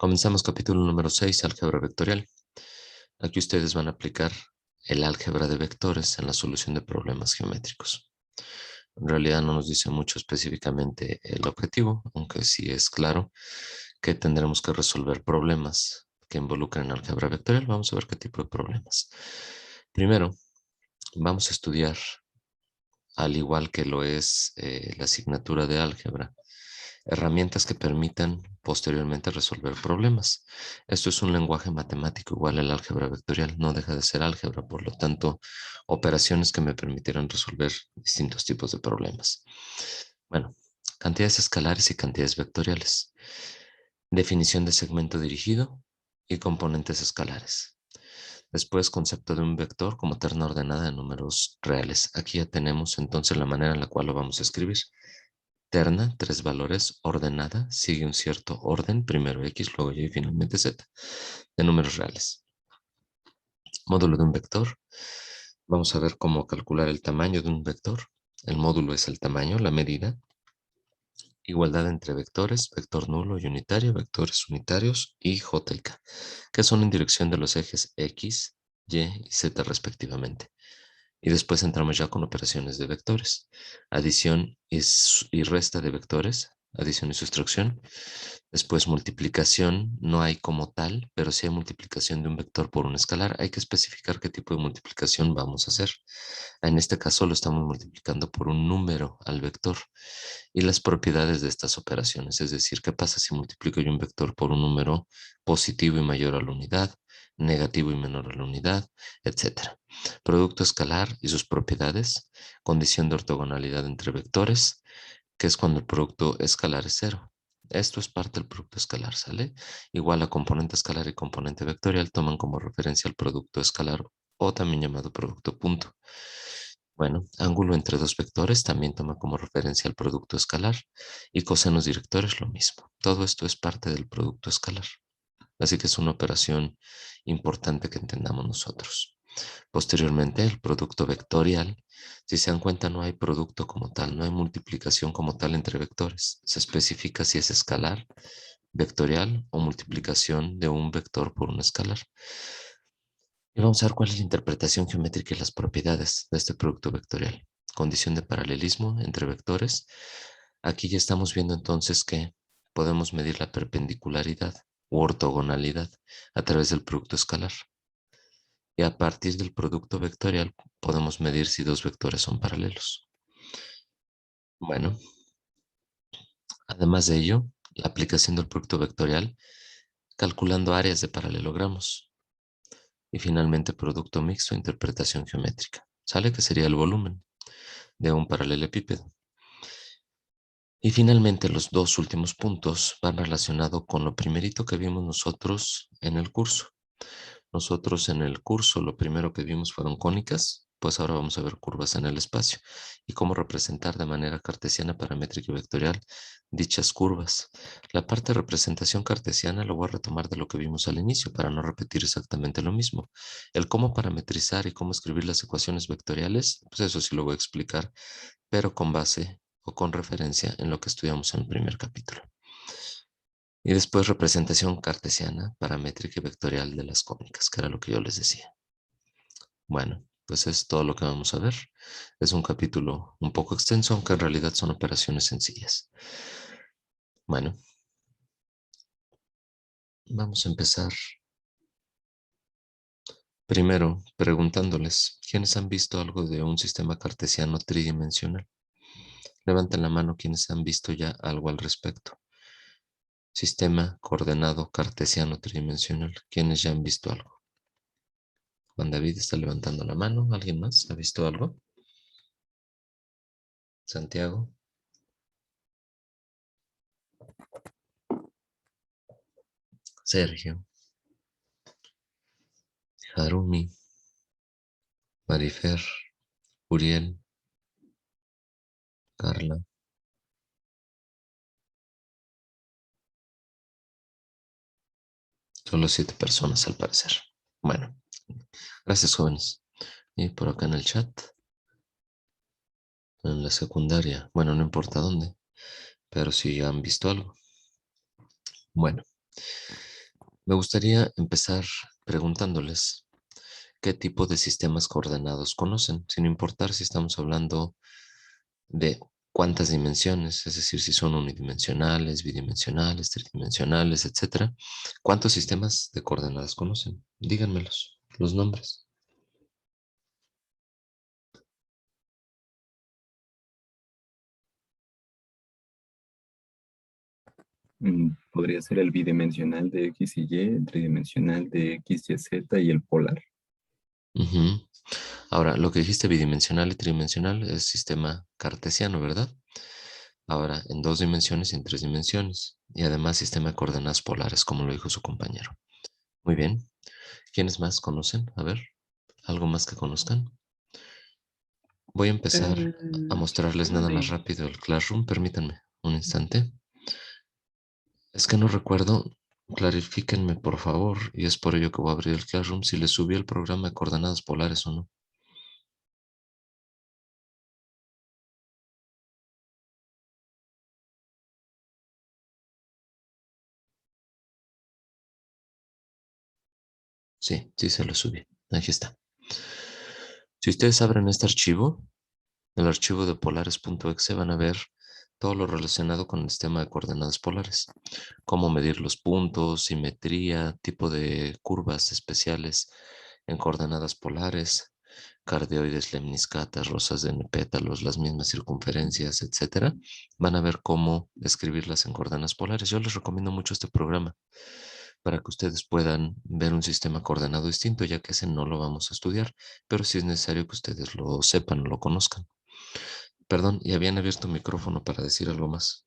Comenzamos capítulo número 6, álgebra vectorial. Aquí ustedes van a aplicar el álgebra de vectores en la solución de problemas geométricos. En realidad no nos dice mucho específicamente el objetivo, aunque sí es claro que tendremos que resolver problemas que involucren álgebra vectorial. Vamos a ver qué tipo de problemas. Primero, vamos a estudiar, al igual que lo es la asignatura de álgebra, herramientas que permitan posteriormente resolver problemas. Esto es un lenguaje matemático igual al álgebra vectorial, no deja de ser álgebra, por lo tanto, operaciones que me permitirán resolver distintos tipos de problemas. Bueno, cantidades escalares y cantidades vectoriales. Definición de segmento dirigido y componentes escalares. Después, concepto de un vector como terna ordenada de números reales. Aquí ya tenemos entonces la manera en la cual lo vamos a escribir. Terna, 3 valores, ordenada, sigue un cierto orden, primero X, luego Y y finalmente Z, de números reales. Módulo de un vector. Vamos a ver cómo calcular el tamaño de un vector. El módulo es el tamaño, la medida. Igualdad entre vectores, vector nulo y unitario, vectores unitarios y J y K, que son en dirección de los ejes X, Y y Z respectivamente. Y después entramos ya con operaciones de vectores. Adición y resta de vectores, adición y sustracción. Después multiplicación, no hay como tal, pero sí hay multiplicación de un vector por un escalar. Hay que especificar qué tipo de multiplicación vamos a hacer. En este caso lo estamos multiplicando por un número al vector. Y las propiedades de estas operaciones, es decir, qué pasa si multiplico yo un vector por un número positivo y mayor a la unidad, negativo y menor a la unidad, etcétera. Producto escalar y sus propiedades, condición de ortogonalidad entre vectores, que es cuando el producto escalar es cero. Esto es parte del producto escalar, ¿sale? Igual a componente escalar y componente vectorial toman como referencia el producto escalar o también llamado producto punto. Bueno, ángulo entre dos vectores también toma como referencia el producto escalar y cosenos directores lo mismo. Todo esto es parte del producto escalar. Así que es una operación importante que entendamos nosotros. Posteriormente, el producto vectorial. Si se dan cuenta, no hay producto como tal, no hay multiplicación como tal entre vectores. Se especifica si es escalar, vectorial o multiplicación de un vector por un escalar. Y vamos a ver cuál es la interpretación geométrica y las propiedades de este producto vectorial. Condición de paralelismo entre vectores. Aquí ya estamos viendo entonces que podemos medir la perpendicularidad u ortogonalidad a través del producto escalar. Y a partir del producto vectorial podemos medir si dos vectores son paralelos. Bueno, además de ello, la aplicación del producto vectorial calculando áreas de paralelogramos. Y finalmente, producto mixto, interpretación geométrica. Sale que sería el volumen de un paralelepípedo. Y finalmente, los dos últimos puntos van relacionados con lo primerito que vimos nosotros en el curso. Nosotros en el curso lo primero que vimos fueron cónicas, pues ahora vamos a ver curvas en el espacio y cómo representar de manera cartesiana, paramétrica y vectorial dichas curvas. La parte de representación cartesiana lo voy a retomar de lo que vimos al inicio para no repetir exactamente lo mismo. El cómo parametrizar y cómo escribir las ecuaciones vectoriales, pues eso sí lo voy a explicar, pero con base o con referencia en lo que estudiamos en el primer capítulo. Y después representación cartesiana, paramétrica y vectorial de las cónicas, que era lo que yo les decía. Bueno, pues es todo lo que vamos a ver. Es un capítulo un poco extenso, aunque en realidad son operaciones sencillas. Bueno, vamos a empezar primero preguntándoles, ¿quiénes han visto algo de un sistema cartesiano tridimensional? Levanten la mano quienes han visto ya algo al respecto. Sistema coordenado cartesiano tridimensional. ¿Quiénes ya han visto algo? Juan David está levantando la mano. ¿Alguien más ha visto algo? Santiago. Sergio. Harumi. Marifer. Uriel. Carla. Solo 7 personas al parecer. Bueno, gracias jóvenes. Y por acá en el chat, en la secundaria, bueno, no importa dónde, pero si ya han visto algo. Bueno, Me gustaría empezar preguntándoles qué tipo de sistemas coordenados conocen, sin importar si estamos hablando de cuántas dimensiones, es decir, si son unidimensionales, bidimensionales, tridimensionales, etcétera. ¿Cuántos sistemas de coordenadas conocen? Díganmelos, los nombres. Podría ser el bidimensional de X y Y, el tridimensional de X, Y, Z y el polar. Ujú. Ahora, lo que dijiste bidimensional y tridimensional es sistema cartesiano, ¿verdad? Ahora, en dos dimensiones y en tres dimensiones. Y además sistema de coordenadas polares, como lo dijo su compañero. Muy bien. ¿Quiénes más conocen? A ver, ¿algo más que conozcan? Voy a empezar a El mostrarles sistema nada más de... rápido el Classroom. Permítanme un instante. Es que no recuerdo. Clarifíquenme, por favor. Y es por ello que voy a abrir el Classroom si les subí el programa de coordenadas polares o no. Sí, sí se lo subí. Aquí está. Si ustedes abren este archivo, el archivo de polares.exe, van a ver todo lo relacionado con el sistema de coordenadas polares. Cómo medir los puntos, simetría, tipo de curvas especiales en coordenadas polares, cardioides, lemniscatas, rosas de pétalos, las mismas circunferencias, etcétera. Van a ver cómo escribirlas en coordenadas polares. Yo les recomiendo mucho este programa para que ustedes puedan ver un sistema coordenado distinto, ya que ese no lo vamos a estudiar, pero sí es necesario que ustedes lo sepan o lo conozcan. Perdón, y habían abierto micrófono para decir algo más.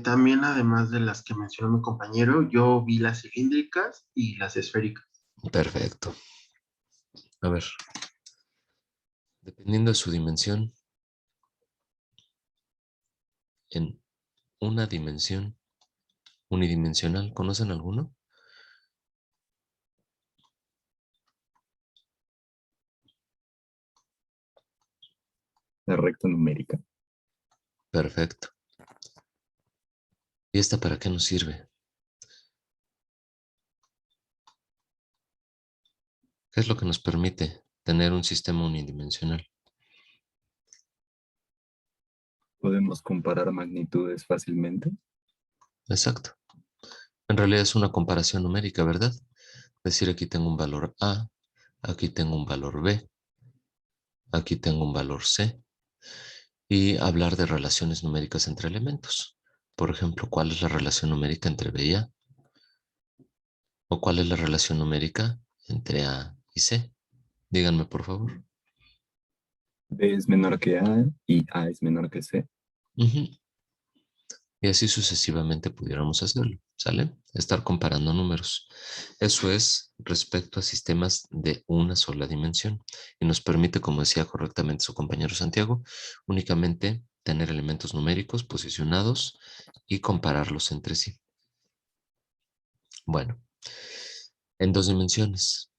También, además de las que mencionó mi compañero, yo vi las cilíndricas y las esféricas. Perfecto. A ver, dependiendo de su dimensión, en una dimensión unidimensional, ¿conocen alguno? La recta numérica. Perfecto. ¿Y esta para qué nos sirve? ¿Qué es lo que nos permite tener un sistema unidimensional? Podemos comparar magnitudes fácilmente. Exacto. En realidad es una comparación numérica, ¿verdad? Decir aquí tengo un valor A, aquí tengo un valor B, aquí tengo un valor C, y hablar de relaciones numéricas entre elementos. Por ejemplo, ¿cuál es la relación numérica entre B y A? ¿O cuál es la relación numérica entre A y C? Díganme, por favor. B es menor que A y A es menor que C. Ujú. Y así sucesivamente pudiéramos hacerlo, ¿sale? Estar comparando números. Eso es respecto a sistemas de una sola dimensión y nos permite, como decía correctamente su compañero Santiago, únicamente tener elementos numéricos posicionados y compararlos entre sí. Bueno, en dos dimensiones.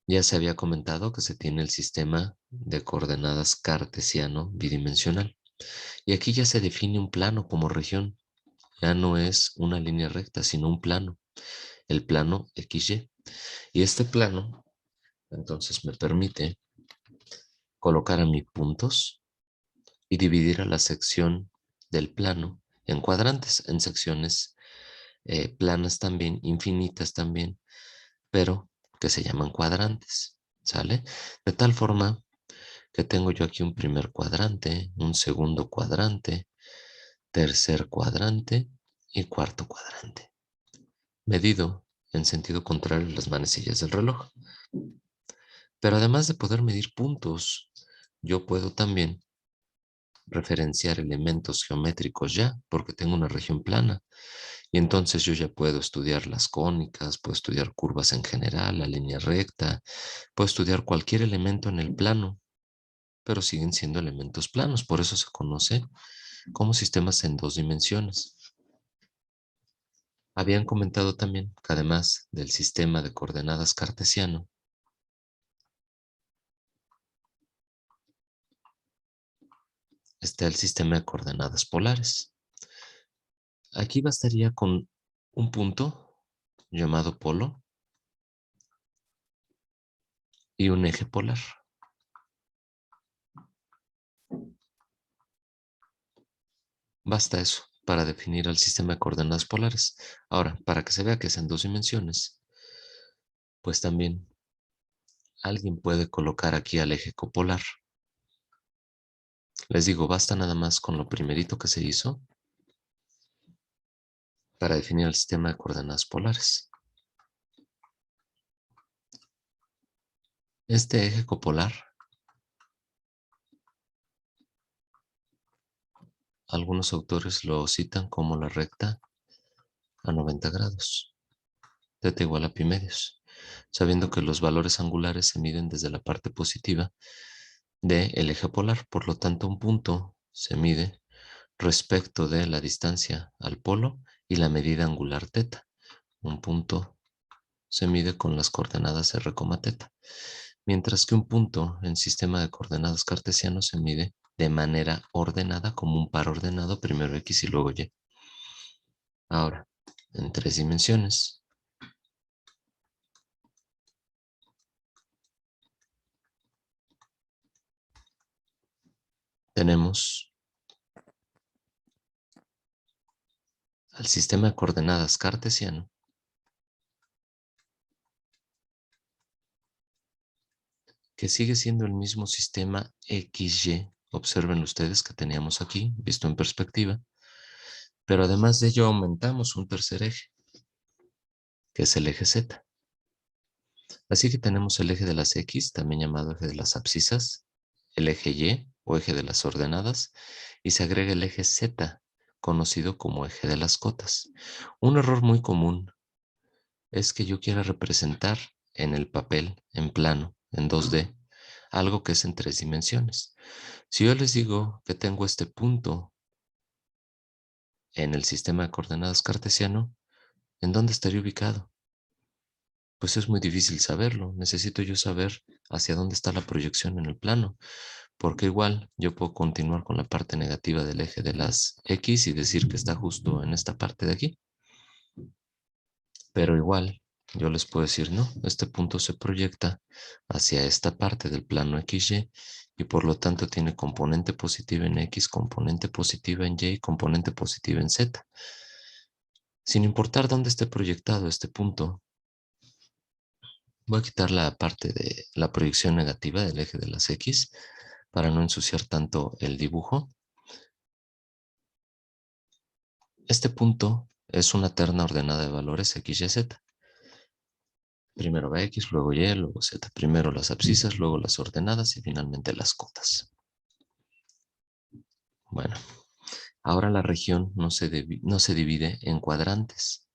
Ya se había comentado que se tiene el sistema de coordenadas cartesiano bidimensional. Y aquí ya se define un plano como región. Ya no es una línea recta, sino un plano, el plano XY. Y este plano, entonces, me permite colocar a mis puntos y dividir a la sección del plano en cuadrantes, en secciones planas también, infinitas también, pero que se llaman cuadrantes, ¿sale? De tal forma que tengo yo aquí un primer cuadrante, un segundo cuadrante, tercer cuadrante y cuarto cuadrante, medido en sentido contrario a las manecillas del reloj. Pero además de poder medir puntos, yo puedo también referenciar elementos geométricos ya, porque tengo una región plana. Y entonces yo ya puedo estudiar las cónicas, puedo estudiar curvas en general, la línea recta, puedo estudiar cualquier elemento en el plano, pero siguen siendo elementos planos. Por eso se conoce como sistemas en dos dimensiones. Habían comentado también que además del sistema de coordenadas cartesiano, está el sistema de coordenadas polares. Aquí bastaría con un punto llamado polo y un eje polar. Basta eso para definir el sistema de coordenadas polares. Ahora, para que se vea que es en 2 dimensiones, pues también alguien puede colocar aquí al eje copolar. Les digo, basta nada más con lo primerito que se hizo para definir el sistema de coordenadas polares. Este eje copolar, algunos autores lo citan como la recta a 90 grados, θ igual a pi medios, sabiendo que los valores angulares se miden desde la parte positiva del eje polar. Por lo tanto, un punto se mide respecto de la distancia al polo y la medida angular θ. Un punto se mide con las coordenadas r, θ, mientras que un punto en sistema de coordenadas cartesiano se mide de manera ordenada como un par ordenado, primero x y luego y. Ahora, en 3 dimensiones, tenemos al sistema de coordenadas cartesiano que sigue siendo el mismo sistema XY, observen ustedes que teníamos aquí, visto en perspectiva, pero además de ello aumentamos un tercer eje, que es el eje Z. Así que tenemos el eje de las X, también llamado eje de las abscisas, el eje Y o eje de las ordenadas, y se agrega el eje Z, conocido como eje de las cotas. Un error muy común es que yo quiera representar en el papel, en plano, en 2D, algo que es en 3 dimensiones. Si yo les digo que tengo este punto en el sistema de coordenadas cartesiano, ¿en dónde estaría ubicado? Pues es muy difícil saberlo. Necesito yo saber hacia dónde está la proyección en el plano, porque igual yo puedo continuar con la parte negativa del eje de las X y decir que está justo en esta parte de aquí. Pero igual yo les puedo decir, no, este punto se proyecta hacia esta parte del plano XY y por lo tanto tiene componente positiva en X, componente positiva en Y, componente positiva en Z. Sin importar dónde esté proyectado este punto, voy a quitar la parte de la proyección negativa del eje de las X para no ensuciar tanto el dibujo. Este punto es una terna ordenada de valores X, Y, Z. Primero va X, luego Y, luego Z. Primero las abscisas, luego las ordenadas y finalmente las cotas. Bueno, ahora la región no se divide en cuadrantes.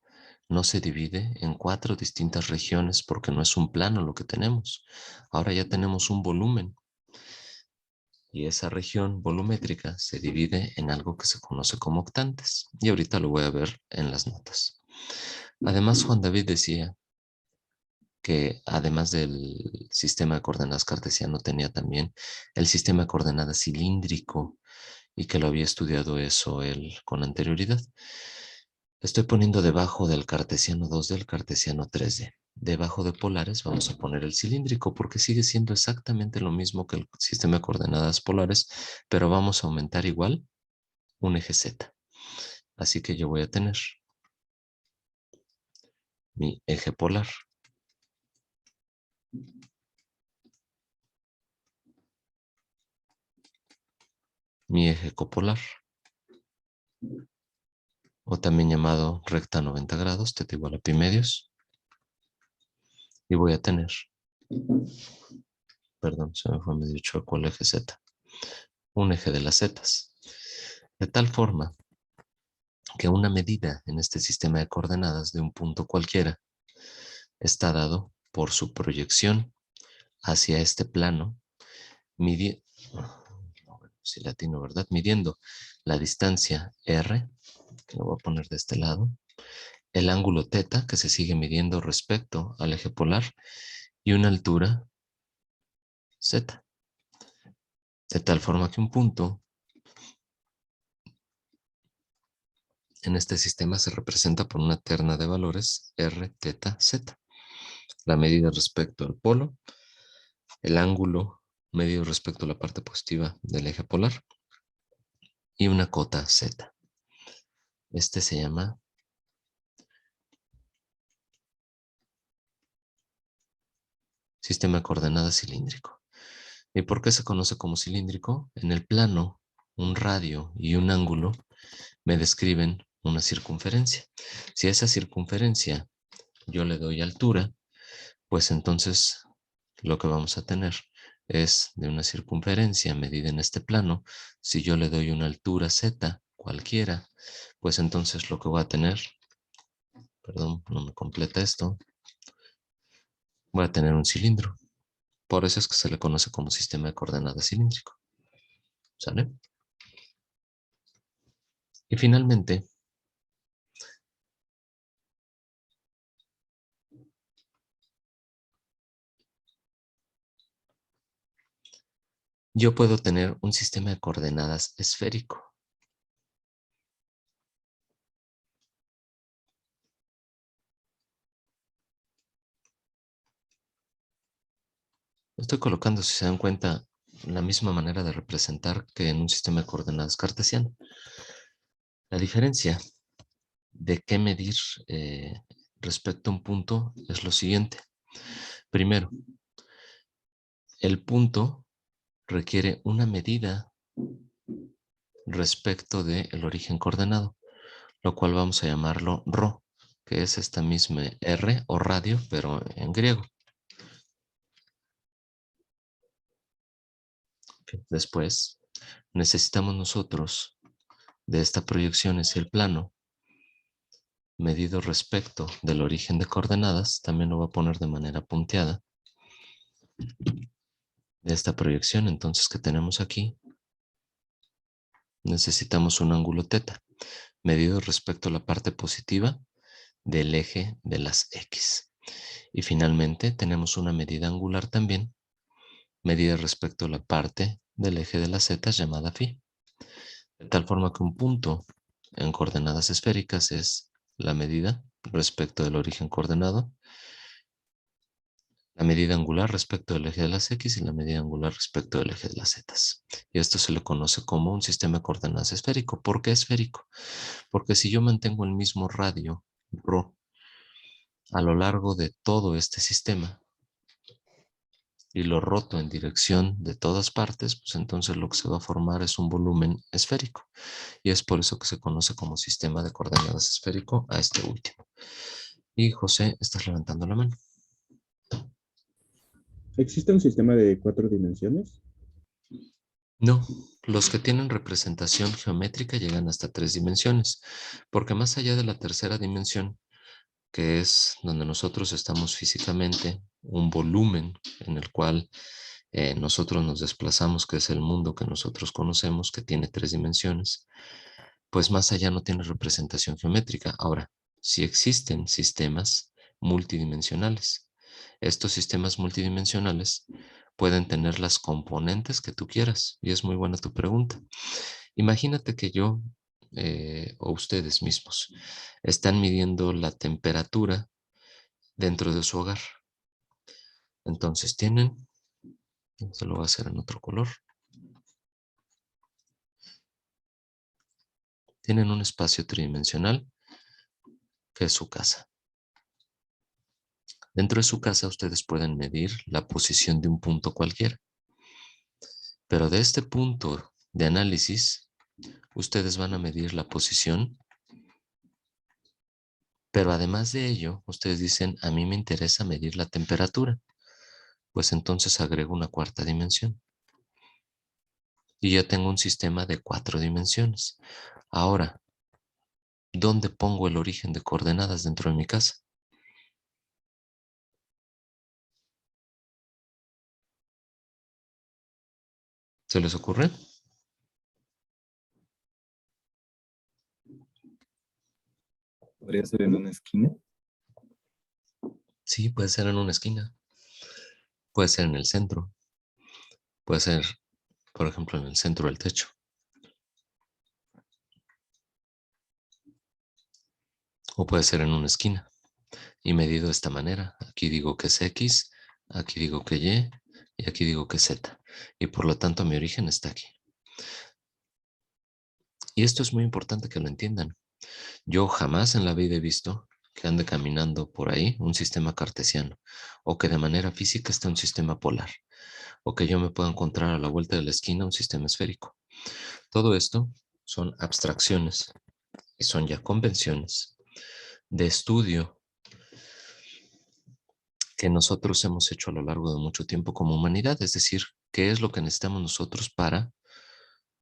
No se divide en 4 distintas regiones porque no es un plano lo que tenemos. Ahora ya tenemos un volumen. Y esa región volumétrica se divide en algo que se conoce como octantes. Y ahorita lo voy a ver en las notas. Además, Juan David decía que además del sistema de coordenadas cartesiano tenía también el sistema de coordenadas cilíndrico y que lo había estudiado eso él con anterioridad. Estoy poniendo debajo del cartesiano 2D el cartesiano 3D. Debajo de polares vamos a poner el cilíndrico porque sigue siendo exactamente lo mismo que el sistema de coordenadas polares, pero vamos a aumentar igual un eje Z. Así que yo voy a tener mi eje polar. Mi eje copolar, o también llamado recta 90 grados, θ igual a pi medios. Y voy a tener, perdón, se me fue medio chueco el eje Z, un eje de las zetas. De tal forma que una medida en este sistema de coordenadas de un punto cualquiera está dado por su proyección hacia este plano, si latino, ¿verdad? Midiendo la distancia R, que lo voy a poner de este lado, el ángulo θ, que se sigue midiendo respecto al eje polar, y una altura Z. De tal forma que un punto En este sistema se representa por una terna de valores R, teta, Z. La medida respecto al polo, el ángulo medido respecto a la parte positiva del eje polar y una cota Z. Este se llama sistema de coordenadas cilíndrico. ¿Y por qué se conoce como cilíndrico? En el plano, un radio y un ángulo me describen una circunferencia. Si a esa circunferencia yo le doy altura, pues entonces lo que vamos a tener es de una circunferencia medida en este plano. Si yo le doy una altura z cualquiera, pues entonces lo que voy a tener, perdón, no me completa esto, voy a tener un cilindro. Por eso es que se le conoce como sistema de coordenadas cilíndrico. ¿Sale? Y finalmente, yo puedo tener un sistema de coordenadas esférico. Estoy colocando, si se dan cuenta, la misma manera de representar que en un sistema de coordenadas cartesiano. La diferencia de qué medir respecto a un punto es lo siguiente. Primero, el punto requiere una medida respecto del origen coordenado, lo cual vamos a llamarlo ρ, que es esta misma R o radio, pero en griego. Después, necesitamos nosotros de esta proyección hacia el plano, medido respecto del origen de coordenadas, también lo voy a poner de manera punteada, de esta proyección entonces que tenemos aquí, necesitamos un ángulo teta, medido respecto a la parte positiva del eje de las X. Y finalmente tenemos una medida angular también, medida respecto a la parte del eje de las Z llamada phi. De tal forma que un punto en coordenadas esféricas es la medida respecto del origen coordenado, la medida angular respecto del eje de las X y la medida angular respecto del eje de las Z. Y esto se le conoce como un sistema de coordenadas esférico. ¿Por qué esférico? Porque si yo mantengo el mismo radio, ρ, a lo largo de todo este sistema y lo roto en dirección de todas partes, pues entonces lo que se va a formar es un volumen esférico. Y es por eso que se conoce como sistema de coordenadas esférico a este último. Y José, estás levantando la mano. ¿Existe un sistema de 4 dimensiones? No, los que tienen representación geométrica llegan hasta 3 dimensiones, porque más allá de la tercera dimensión, que es donde nosotros estamos físicamente, un volumen en el cual nosotros nos desplazamos, que es el mundo que nosotros conocemos, que tiene 3 dimensiones, pues más allá no tiene representación geométrica. Ahora, sí existen sistemas multidimensionales. Estos sistemas multidimensionales pueden tener las componentes que tú quieras, y es muy buena tu pregunta. Imagínate que yo o ustedes mismos están midiendo la temperatura dentro de su hogar. Entonces tienen, esto lo voy a hacer en otro color, tienen un espacio tridimensional que es su casa. Dentro de su casa ustedes pueden medir la posición de un punto cualquiera. Pero de este punto de análisis, ustedes van a medir la posición. Pero además de ello, ustedes dicen, a mí me interesa medir la temperatura. Pues entonces agrego una cuarta dimensión. Y ya tengo un sistema de 4 dimensiones. Ahora, ¿dónde pongo el origen de coordenadas dentro de mi casa? ¿Se les ocurre? ¿Podría ser en una esquina? Sí, puede ser en una esquina. Puede ser en el centro. Puede ser, por ejemplo, en el centro del techo. O puede ser en una esquina y medido de esta manera. Aquí digo que es X, aquí digo que y aquí digo que es Z. Y por lo tanto mi origen está aquí. Y esto es muy importante que lo entiendan. Yo jamás en la vida he visto que ande caminando por ahí un sistema cartesiano, o que de manera física esté un sistema polar, o que yo me pueda encontrar a la vuelta de la esquina un sistema esférico. Todo esto son abstracciones y son ya convenciones de estudio que nosotros hemos hecho a lo largo de mucho tiempo como humanidad, es decir, qué es lo que necesitamos nosotros para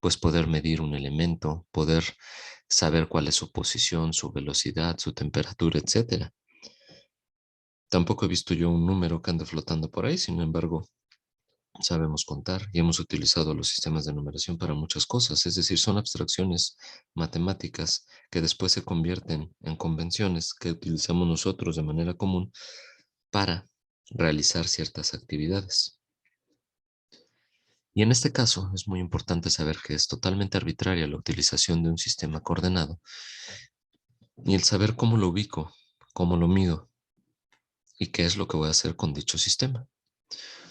pues poder medir un elemento, poder saber cuál es su posición, su velocidad, su temperatura, etcétera. Tampoco he visto yo un número que ande flotando por ahí, sin embargo, sabemos contar y hemos utilizado los sistemas de numeración para muchas cosas, es decir, son abstracciones matemáticas que después se convierten en convenciones que utilizamos nosotros de manera común para realizar ciertas actividades. Y en este caso es muy importante saber que es totalmente arbitraria la utilización de un sistema coordenado y el saber cómo lo ubico, cómo lo mido y qué es lo que voy a hacer con dicho sistema.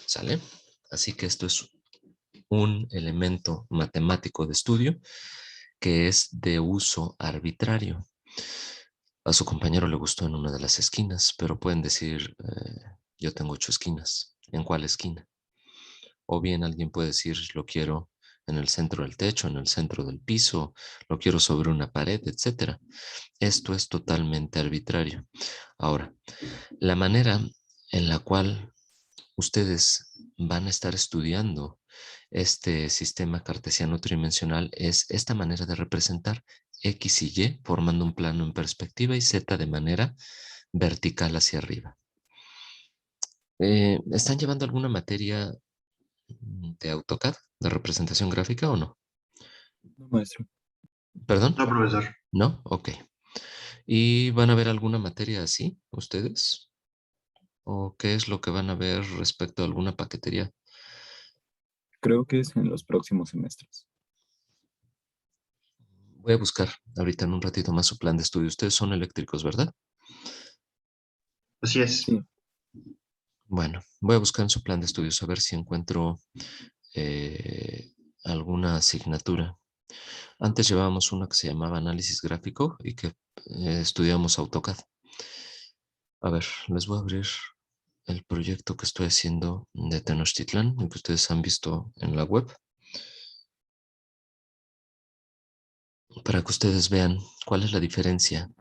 ¿Sale? Así que esto es un elemento matemático de estudio que es de uso arbitrario. A su compañero le gustó en una de las esquinas, pero pueden decir, yo tengo 8 esquinas. ¿En cuál esquina? O bien alguien puede decir, lo quiero en el centro del techo, en el centro del piso, lo quiero sobre una pared, etc. Esto es totalmente arbitrario. Ahora, la manera en la cual ustedes van a estar estudiando este sistema cartesiano tridimensional es esta manera de representar X y Y formando un plano en perspectiva y Z de manera vertical hacia arriba. ¿Están llevando alguna materia de AutoCAD, de representación gráfica o no? No, maestro. ¿Perdón? No, profesor. ¿No? Ok. ¿Y van a ver alguna materia así ustedes? ¿O qué es lo que van a ver respecto a alguna paquetería? Creo que es en los próximos semestres. Voy a buscar ahorita en un ratito más su plan de estudio. Ustedes son eléctricos, ¿verdad? Así es. Sí, Bueno, voy a buscar en su plan de estudios a ver si encuentro eh, alguna asignatura. Antes llevábamos una que se llamaba análisis gráfico y que estudiamos AutoCAD. A ver, les voy a abrir el proyecto que estoy haciendo de Tenochtitlán, el que ustedes han visto en la web, para que ustedes vean cuál es la diferencia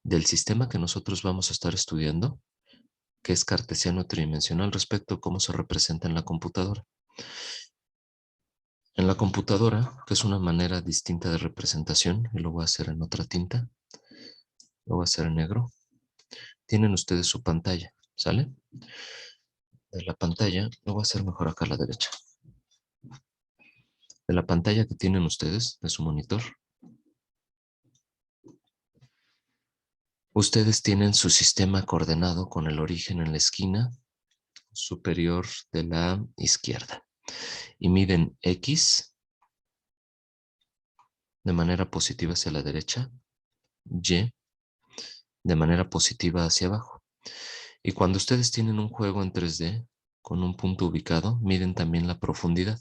del sistema que nosotros vamos a estar estudiando, que es cartesiano tridimensional, respecto a cómo se representa en la computadora. En la computadora, que es una manera distinta de representación, y lo voy a hacer en otra tinta, lo voy a hacer en negro, tienen ustedes su pantalla, ¿sale? De la pantalla, lo voy a hacer mejor acá a la derecha. De la pantalla que tienen ustedes, de su monitor, ustedes tienen su sistema coordenado con el origen en la esquina superior de la izquierda y miden X de manera positiva hacia la derecha, Y de manera positiva hacia abajo. Y cuando ustedes tienen un juego en 3D con un punto ubicado, miden también la profundidad.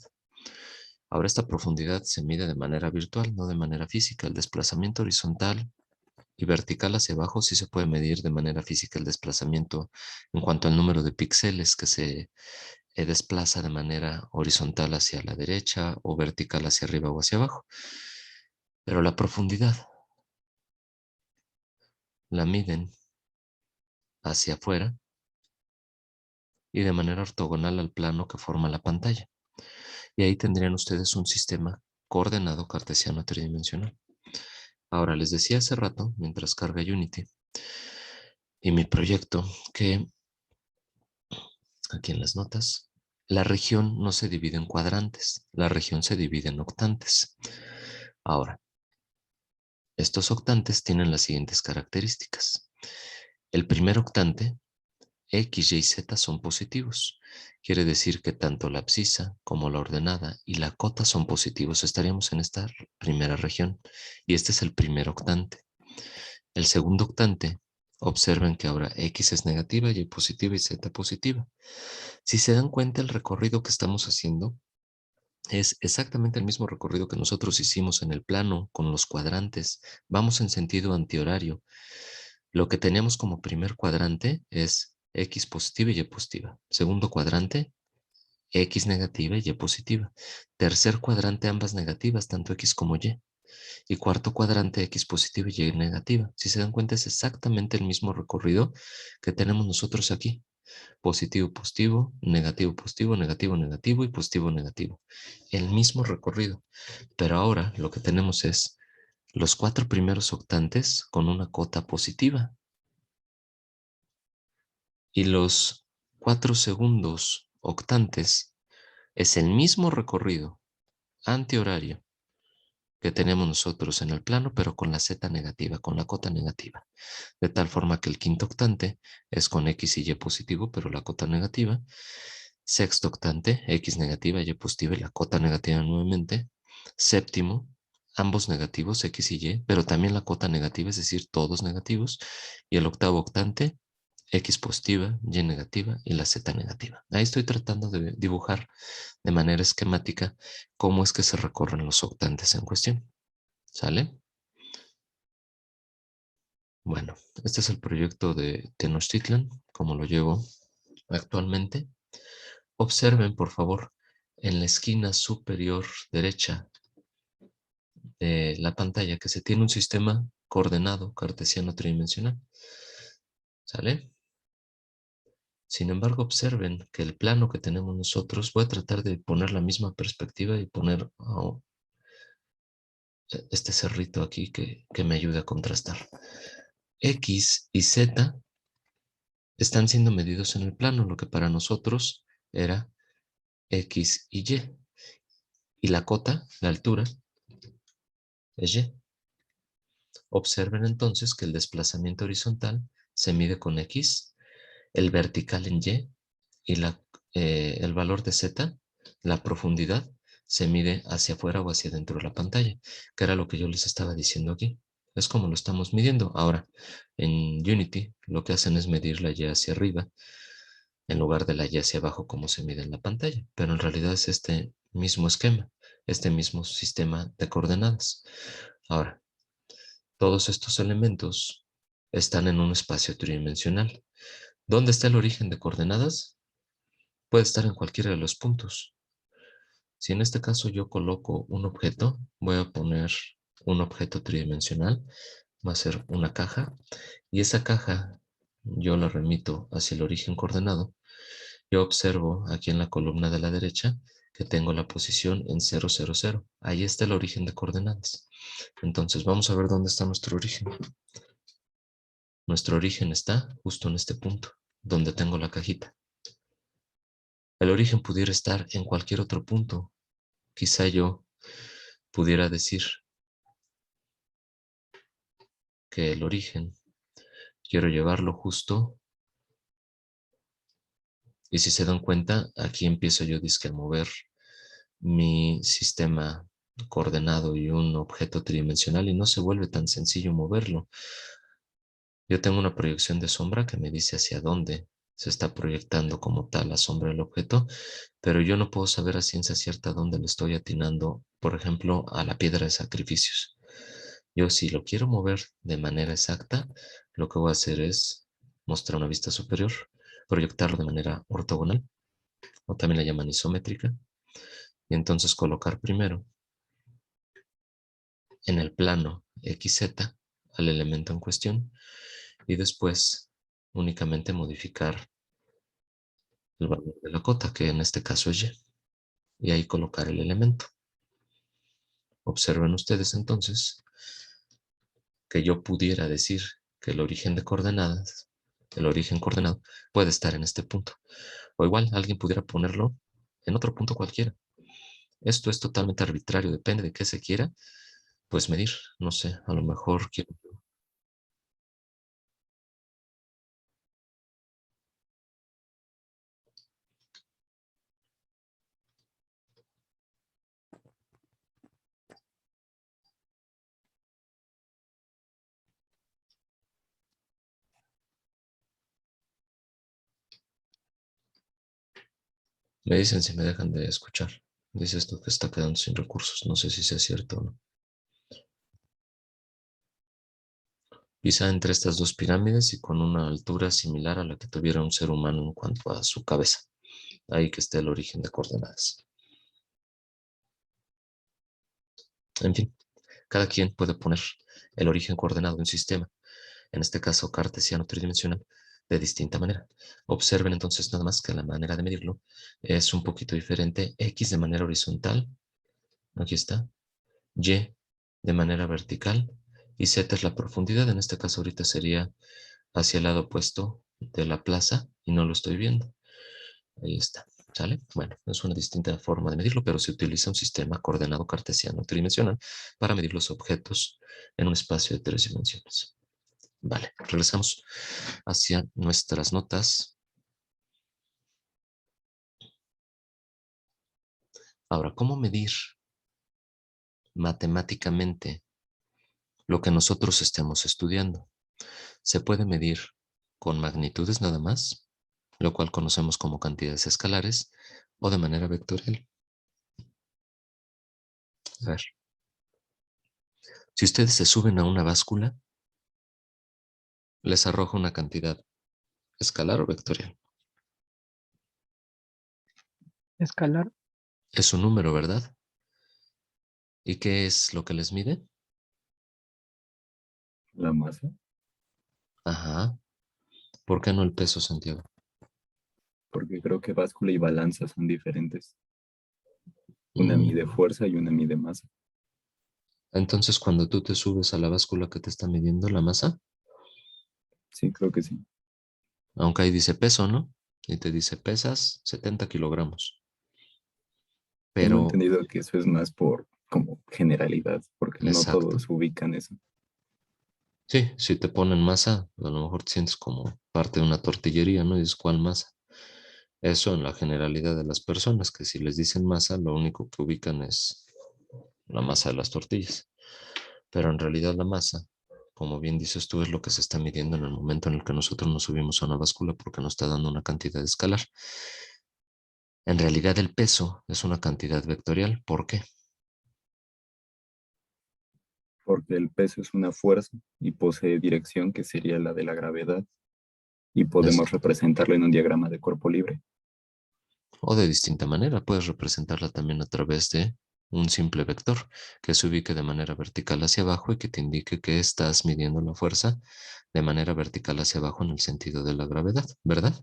Ahora esta profundidad se mide de manera virtual, no de manera física. El desplazamiento horizontal y vertical hacia abajo sí se puede medir de manera física el desplazamiento en cuanto al número de píxeles que se desplaza de manera horizontal hacia la derecha o vertical hacia arriba o hacia abajo. Pero la profundidad la miden hacia afuera y de manera ortogonal al plano que forma la pantalla. Y ahí tendrían ustedes un sistema coordenado cartesiano tridimensional. Ahora, les decía hace rato, mientras carga Unity, y mi proyecto, que aquí en las notas, la región no se divide en cuadrantes, la región se divide en octantes. Ahora, estos octantes tienen las siguientes características. El primer octante, X, Y, Z son positivos. Quiere decir que tanto la abscisa como la ordenada y la cota son positivos. Estaríamos en esta primera región y este es el primer octante. El segundo octante, observen que ahora X es negativa, Y positiva y Z positiva. Si se dan cuenta, el recorrido que estamos haciendo es exactamente el mismo recorrido que nosotros hicimos en el plano con los cuadrantes. Vamos en sentido antihorario. Lo que tenemos como primer cuadrante es X positiva y Y positiva. Segundo cuadrante, X negativa y Y positiva. Tercer cuadrante, ambas negativas, tanto X como Y. Y cuarto cuadrante, X positiva y Y negativa. Si se dan cuenta, es exactamente el mismo recorrido que tenemos nosotros aquí. Positivo, positivo, negativo, positivo, negativo, negativo y positivo, negativo. El mismo recorrido. Pero ahora lo que tenemos es los 4 primeros octantes con una cota positiva. Y los 4 segundos octantes es el mismo recorrido antihorario que tenemos nosotros en el plano, pero con la Z negativa, con la cota negativa. De tal forma que el quinto octante es con X y Y positivo, pero la cota negativa. Sexto octante, X negativa, Y positiva y la cota negativa nuevamente. Séptimo, ambos negativos, X y Y, pero también la cota negativa, es decir, todos negativos. Y el octavo octante, X positiva, Y negativa y la Z negativa. Ahí estoy tratando de dibujar de manera esquemática cómo es que se recorren los octantes en cuestión. ¿Sale? Bueno, este es el proyecto de Tenochtitlan, como lo llevo actualmente. Observen, por favor, en la esquina superior derecha de la pantalla que se tiene un sistema coordenado cartesiano tridimensional. ¿Sale? Sin embargo, observen que el plano que tenemos nosotros, voy a tratar de poner la misma perspectiva y poner este cerrito aquí que me ayude a contrastar. X y Z están siendo medidos en el plano, lo que para nosotros era X y Y. Y la cota, la altura, es Y. Observen entonces que el desplazamiento horizontal se mide con X, el vertical en y el valor de Z, la profundidad, se mide hacia afuera o hacia dentro de la pantalla, que era lo que yo les estaba diciendo aquí. Es como lo estamos midiendo. Ahora, en Unity lo que hacen es medir la Y hacia arriba en lugar de la Y hacia abajo como se mide en la pantalla, pero en realidad es este mismo esquema, este mismo sistema de coordenadas. Ahora, todos estos elementos están en un espacio tridimensional. ¿Dónde está el origen de coordenadas? Puede estar en cualquiera de los puntos. Si en este caso yo coloco un objeto, voy a poner un objeto tridimensional, va a ser una caja, y esa caja yo la remito hacia el origen coordenado. Yo observo aquí en la columna de la derecha que tengo la posición en 0, 0, 0. Ahí está el origen de coordenadas. Entonces vamos a ver dónde está nuestro origen. Nuestro origen está justo en este punto, donde tengo la cajita. El origen pudiera estar en cualquier otro punto. Quizá yo pudiera decir que el origen quiero llevarlo justo. Y si se dan cuenta, aquí empiezo yo a mover mi sistema coordenado y un objeto tridimensional y no se vuelve tan sencillo moverlo. Yo tengo una proyección de sombra que me dice hacia dónde se está proyectando como tal la sombra del objeto, pero yo no puedo saber a ciencia cierta dónde le estoy atinando, por ejemplo, a la piedra de sacrificios. Yo si lo quiero mover de manera exacta, lo que voy a hacer es mostrar una vista superior, proyectarlo de manera ortogonal, o también la llaman isométrica, y entonces colocar primero en el plano XZ al elemento en cuestión y después únicamente modificar el valor de la cota, que en este caso es Y, y ahí colocar el elemento. Observen ustedes entonces que yo pudiera decir que el origen de coordenadas, el origen coordenado, puede estar en este punto. O igual alguien pudiera ponerlo en otro punto cualquiera. Esto es totalmente arbitrario, depende de qué se quiera, pues medir. No sé, a lo mejor quiero. Me dicen si me dejan de escuchar. Dice esto que está quedando sin recursos. No sé si sea cierto o no. Quizá entre estas dos pirámides y con una altura similar a la que tuviera un ser humano en cuanto a su cabeza. Ahí que esté el origen de coordenadas. En fin, cada quien puede poner el origen coordenado de un sistema, en este caso cartesiano tridimensional, de distinta manera. Observen entonces nada más que la manera de medirlo es un poquito diferente. X de manera horizontal, aquí está, Y de manera vertical y Z es la profundidad. En este caso ahorita sería hacia el lado opuesto de la plaza y no lo estoy viendo. Ahí está. ¿Sale? Bueno, es una distinta forma de medirlo, pero se utiliza un sistema coordenado cartesiano tridimensional para medir los objetos en un espacio de 3 dimensiones. Vale, regresamos hacia nuestras notas. Ahora, ¿cómo medir matemáticamente lo que nosotros estemos estudiando? Se puede medir con magnitudes nada más, lo cual conocemos como cantidades escalares, o de manera vectorial. A ver, si ustedes se suben a una báscula, les arroja una cantidad escalar o vectorial. Escalar. Es un número, ¿verdad? ¿Y qué es lo que les mide? La masa, Ajá. ¿Por qué no el peso, Santiago? porque creo que báscula y balanza son diferentes. Una mide fuerza y una mide masa. Entonces, cuando tú te subes a la báscula que te está midiendo la masa, Sí, creo que sí. aunque ahí dice peso, ¿no? Y te dice pesas 70 kilogramos. Tengo Pero, entendido que eso es más por como generalidad, porque no exacto. todos ubican eso. Sí, si te ponen masa, a lo mejor te sientes como parte de una tortillería, ¿no? Y dices, ¿cuál masa? Eso en la generalidad de las personas, que si les dicen masa, lo único que ubican es la masa de las tortillas. Pero en realidad la masa, como bien dices tú, es lo que se está midiendo en el momento en el que nosotros nos subimos a una báscula porque nos está dando una cantidad escalar. En realidad el peso es una cantidad vectorial. ¿Por qué? Porque el peso es una fuerza y posee dirección que sería la de la gravedad y Es- podemos representarlo en un diagrama de cuerpo libre. o de distinta manera, puedes representarla también a través de un simple vector que se ubique de manera vertical hacia abajo y que te indique que estás midiendo la fuerza de manera vertical hacia abajo en el sentido de la gravedad, ¿verdad?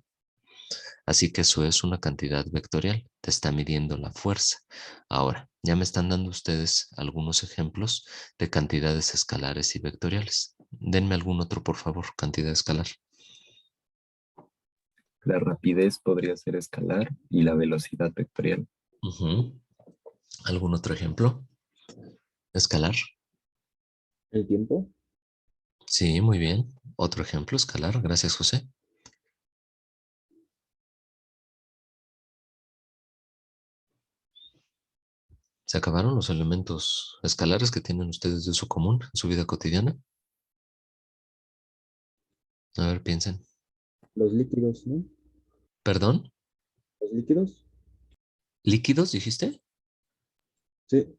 Así que eso es una cantidad vectorial, te está midiendo la fuerza. Ahora, ya me están dando ustedes algunos ejemplos de cantidades escalares y vectoriales. Denme algún otro, por favor, cantidad escalar. La rapidez podría ser escalar y la velocidad vectorial. Ujú. ¿Algún otro ejemplo? Escalar. ¿El tiempo? Sí, muy bien. Otro ejemplo, escalar. Gracias, José. ¿Se acabaron los elementos escalares que tienen ustedes de uso común en su vida cotidiana? A ver, piensen. Los líquidos, ¿no? ¿Perdón? ¿Los líquidos? ¿Líquidos, dijiste? Sí.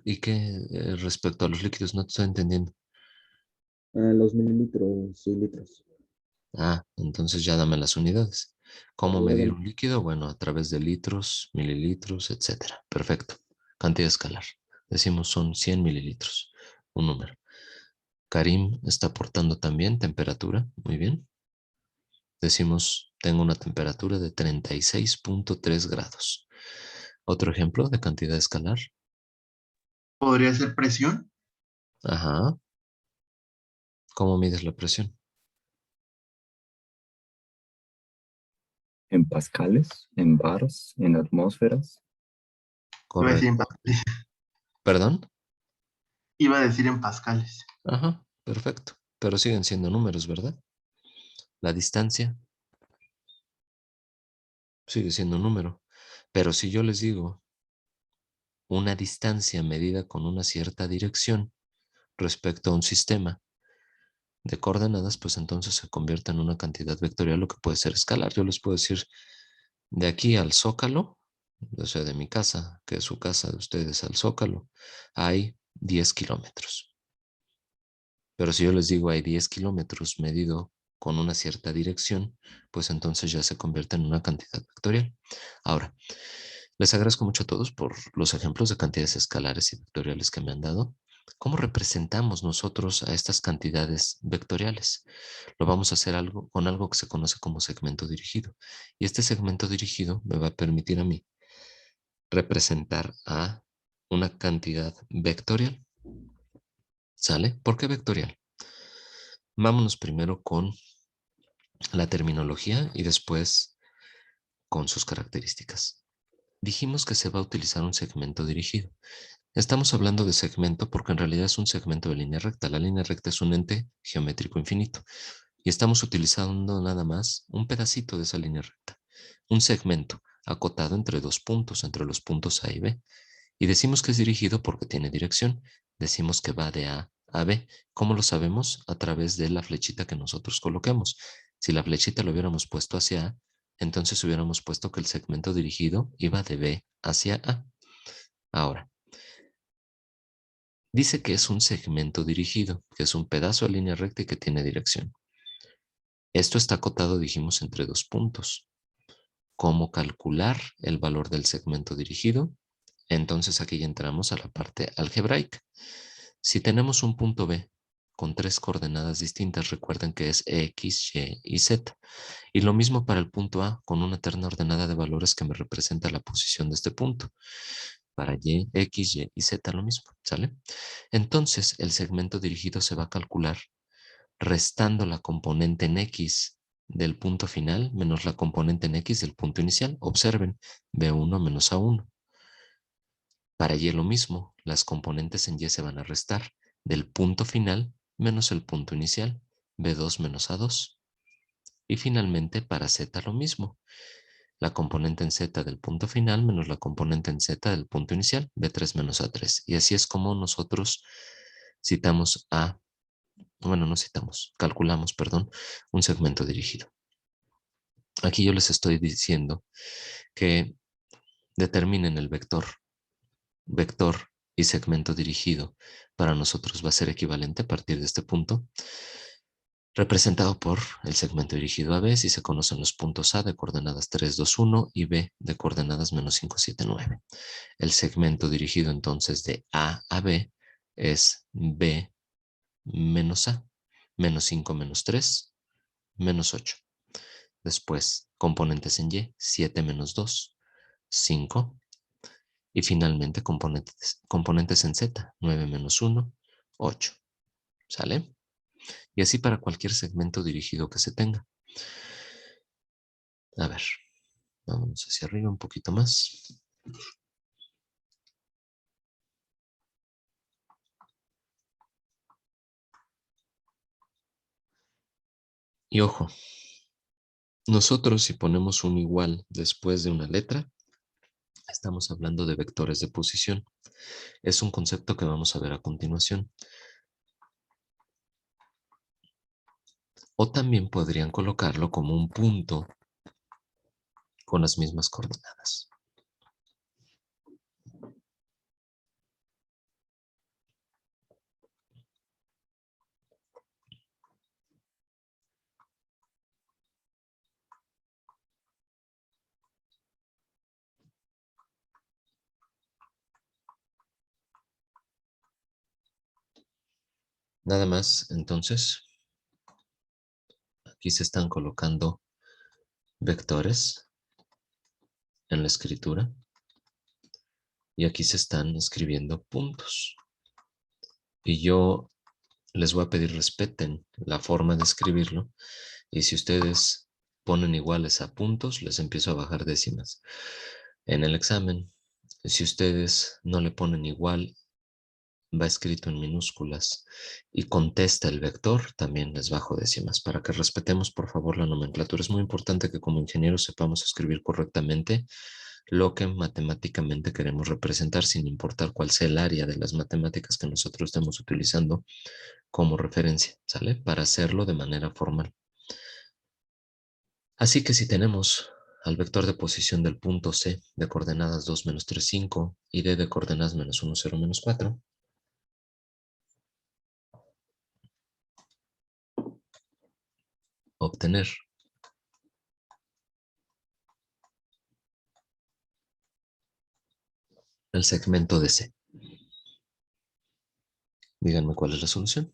¿Y qué respecto a los líquidos? No te estoy entendiendo. Los mililitros y litros. Ah, entonces ya dame las unidades. ¿Cómo medir Luego, un líquido? Bueno, a través de litros, mililitros, etcétera. Perfecto. Cantidad escalar. Decimos son 100 mililitros. Un número. Karim está aportando también temperatura. Muy bien. Decimos, tengo una temperatura de 36.3 grados. Otro ejemplo de cantidad escalar. ¿Podría ser presión? Ajá. ¿Cómo mides la presión? En pascales, en bars, en atmósferas. Iba a decir en, Correcto. ¿Perdón? iba a decir en pascales. Ajá. Perfecto. Pero siguen siendo números, ¿verdad? La distancia sigue siendo un número. Pero si yo les digo una distancia medida con una cierta dirección respecto a un sistema de coordenadas, pues entonces se convierte en una cantidad vectorial, lo que puede ser escalar. Yo les puedo decir De aquí al Zócalo, o sea, de mi casa, que es su casa de ustedes, al Zócalo, hay 10 kilómetros. Pero si yo les digo hay 10 kilómetros medido con una cierta dirección, pues entonces ya se convierte en una cantidad vectorial. Ahora, les agradezco mucho a todos por los ejemplos de cantidades escalares y vectoriales que me han dado. ¿Cómo representamos nosotros a estas cantidades vectoriales? Lo vamos a hacer con algo que se conoce como segmento dirigido. Y este segmento dirigido me va a permitir a mí representar a una cantidad vectorial. ¿Sale? ¿Por qué vectorial? Vámonos primero con la terminología y después con sus características. Dijimos que se va a utilizar un segmento dirigido. Estamos hablando de segmento porque en realidad es un segmento de línea recta. La línea recta es un ente geométrico infinito y estamos utilizando nada más un pedacito de esa línea recta, un segmento acotado entre dos puntos, entre los puntos A y B. Y decimos que es dirigido porque tiene dirección. Decimos que va de A a B. ¿Cómo lo sabemos? A través de la flechita que nosotros coloquemos. Si la flechita lo hubiéramos puesto hacia A, entonces hubiéramos puesto que el segmento dirigido iba de B hacia A. Ahora, dice que es un segmento dirigido, que es un pedazo de línea recta y que tiene dirección. Esto está acotado, dijimos, entre dos puntos. ¿Cómo calcular el valor del segmento dirigido? Entonces aquí ya entramos a la parte algebraica. Si tenemos un punto B con tres coordenadas distintas, recuerden que es X, Y y Z. Y lo mismo para el punto A con una terna ordenada de valores que me representa la posición de este punto. Para Y, X, Y y Z lo mismo, ¿sale? Entonces el segmento dirigido se va a calcular restando la componente en X del punto final menos la componente en X del punto inicial. Observen, B1 menos A1. Para Y lo mismo, las componentes en Y se van a restar del punto final menos el punto inicial, B2 menos A2. Y finalmente para Z lo mismo, la componente en Z del punto final menos la componente en Z del punto inicial, B3 menos A3. Y así es como nosotros calculamos, un segmento dirigido. Aquí yo les estoy diciendo que determinen el vector y segmento dirigido para nosotros va a ser equivalente a partir de este punto, representado por el segmento dirigido a B si se conocen los puntos A de coordenadas 3, 2, 1 y B de coordenadas menos 5, 7, 9. El segmento dirigido entonces de A a B es B menos A, menos 5 menos 3, menos 8. Después, componentes en Y, 7 menos 2, 5. Y finalmente, componentes en Z, 9 menos 1, 8. ¿Sale? Y así para cualquier segmento dirigido que se tenga. A ver, vámonos hacia arriba un poquito más. Y ojo, nosotros si ponemos un igual después de una letra, estamos hablando de vectores de posición. Es un concepto que vamos a ver a continuación. O también podrían colocarlo como un punto con las mismas coordenadas. Nada más, entonces, aquí se están colocando vectores en la escritura y aquí se están escribiendo puntos. Y yo les voy a pedir respeten la forma de escribirlo y si ustedes ponen iguales a puntos, les empiezo a bajar décimas. En el examen, si ustedes no le ponen igual, va escrito en minúsculas y contesta el vector, también les bajo décimas. Para que respetemos, por favor, la nomenclatura. Es muy importante que como ingenieros sepamos escribir correctamente lo que matemáticamente queremos representar, sin importar cuál sea el área de las matemáticas que nosotros estemos utilizando como referencia, ¿sale? Para hacerlo de manera formal. Así que si tenemos al vector de posición del punto C de coordenadas 2, menos 3, 5 y D de coordenadas menos 1, 0, menos 4, obtener el segmento de C. Díganme cuál es la solución.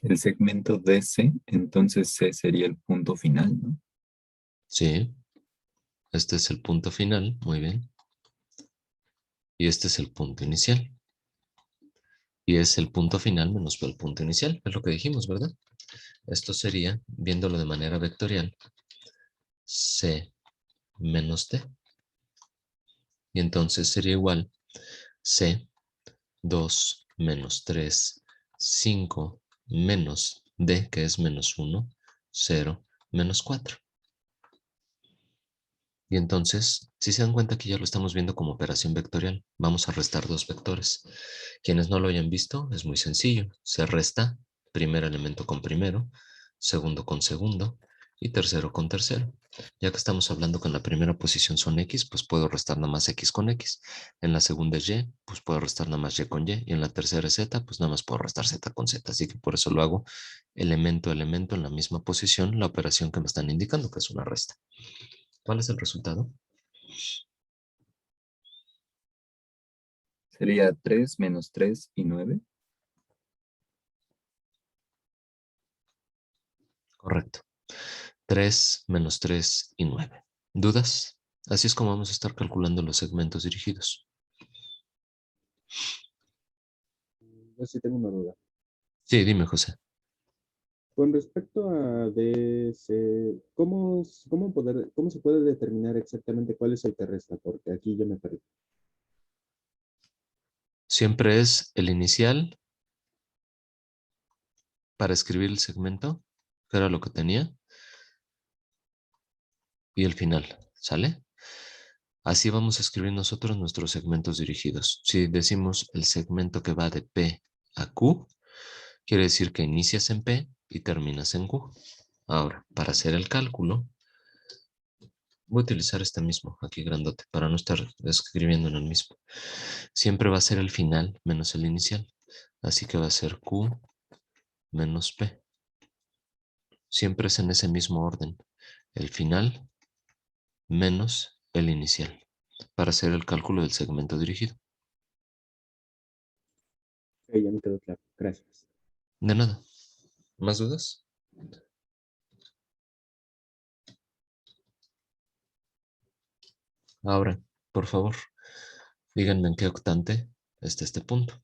El segmento DC, entonces C sería el punto final, ¿no? Sí, este es el punto final, muy bien. Y este es el punto inicial. Y es el punto final menos el punto inicial, es lo que dijimos, ¿verdad? Esto sería, viéndolo de manera vectorial, C menos D. Y entonces sería igual C, 2 menos 3, 5 menos D, que es menos 1, 0, menos 4. Y entonces, si se dan cuenta que ya lo estamos viendo como operación vectorial, vamos a restar dos vectores. Quienes no lo hayan visto, es muy sencillo. Se resta primer elemento con primero, segundo con segundo y tercero con tercero. Ya que estamos hablando que en la primera posición son X, pues puedo restar nada más X con X. En la segunda es Y, pues puedo restar nada más Y con Y. Y en la tercera es Z, pues nada más puedo restar Z con Z. Así que por eso lo hago elemento a elemento en la misma posición, la operación que me están indicando, que es una resta. ¿Cuál es el resultado? Sería 3 menos 3 y 9. Correcto. 3 menos 3 y 9. ¿Dudas? Así es como vamos a estar calculando los segmentos dirigidos. Yo sí tengo una duda. Sí, dime, José. Con respecto a DC, ¿cómo se puede determinar exactamente cuál es el que resta? Porque aquí yo me perdí. Siempre es el inicial para escribir el segmento, que era lo que tenía, y el final, ¿sale? Así vamos a escribir nosotros nuestros segmentos dirigidos. Si decimos el segmento que va de P a Q, quiere decir que inicias en P y terminas en Q. Ahora, para hacer el cálculo, voy a utilizar este mismo, aquí grandote, para no estar escribiendo en el mismo. Siempre va a ser el final menos el inicial. Así que va a ser Q menos P. Siempre es en ese mismo orden. El final menos el inicial. Para hacer el cálculo del segmento dirigido. Ok, ya me quedó claro. Gracias. De nada. ¿Más dudas? Ahora, por favor, díganme en qué octante está este punto.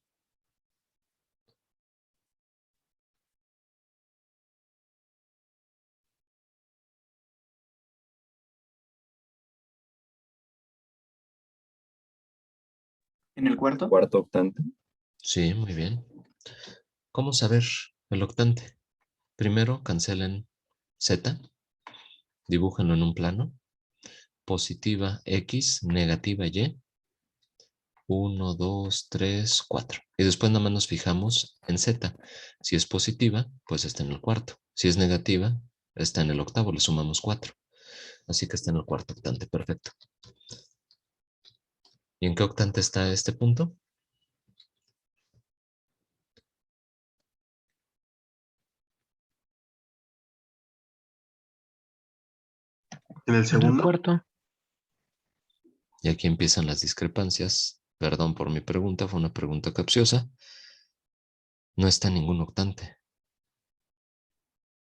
¿En el cuarto? Cuarto octante. Sí, muy bien. ¿Cómo saber el octante? Primero cancelen Z, dibújenlo en un plano. Positiva X, negativa Y. 1, 2, 3, 4. Y después nada más nos fijamos en Z. Si es positiva, pues está en el cuarto. Si es negativa, está en el octavo. Le sumamos 4. Así que está en el cuarto octante. Perfecto. ¿Y en qué octante está este punto? En el En el segundo, cuarto. Y aquí empiezan las discrepancias. Perdón por mi pregunta, fue una pregunta capciosa. No está en ningún octante,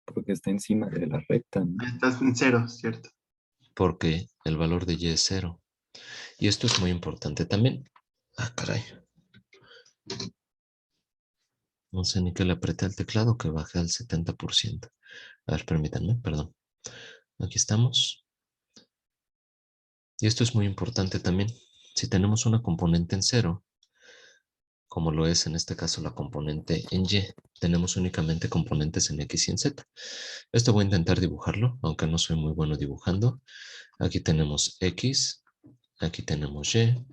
Porque está encima de la recta, ¿no? estás en cero, ¿cierto? porque el valor de Y es 0. Y esto es muy importante también. Ah, caray. No sé ni qué le apreté al teclado que bajé al 70%. A ver, permítanme, perdón. Aquí estamos. Y esto es muy importante también. Si tenemos una componente en 0, como lo es en este caso la componente en Y, tenemos únicamente componentes en X y en Z. Esto voy a intentar dibujarlo, aunque no soy muy bueno dibujando. Aquí tenemos X, aquí tenemos Y,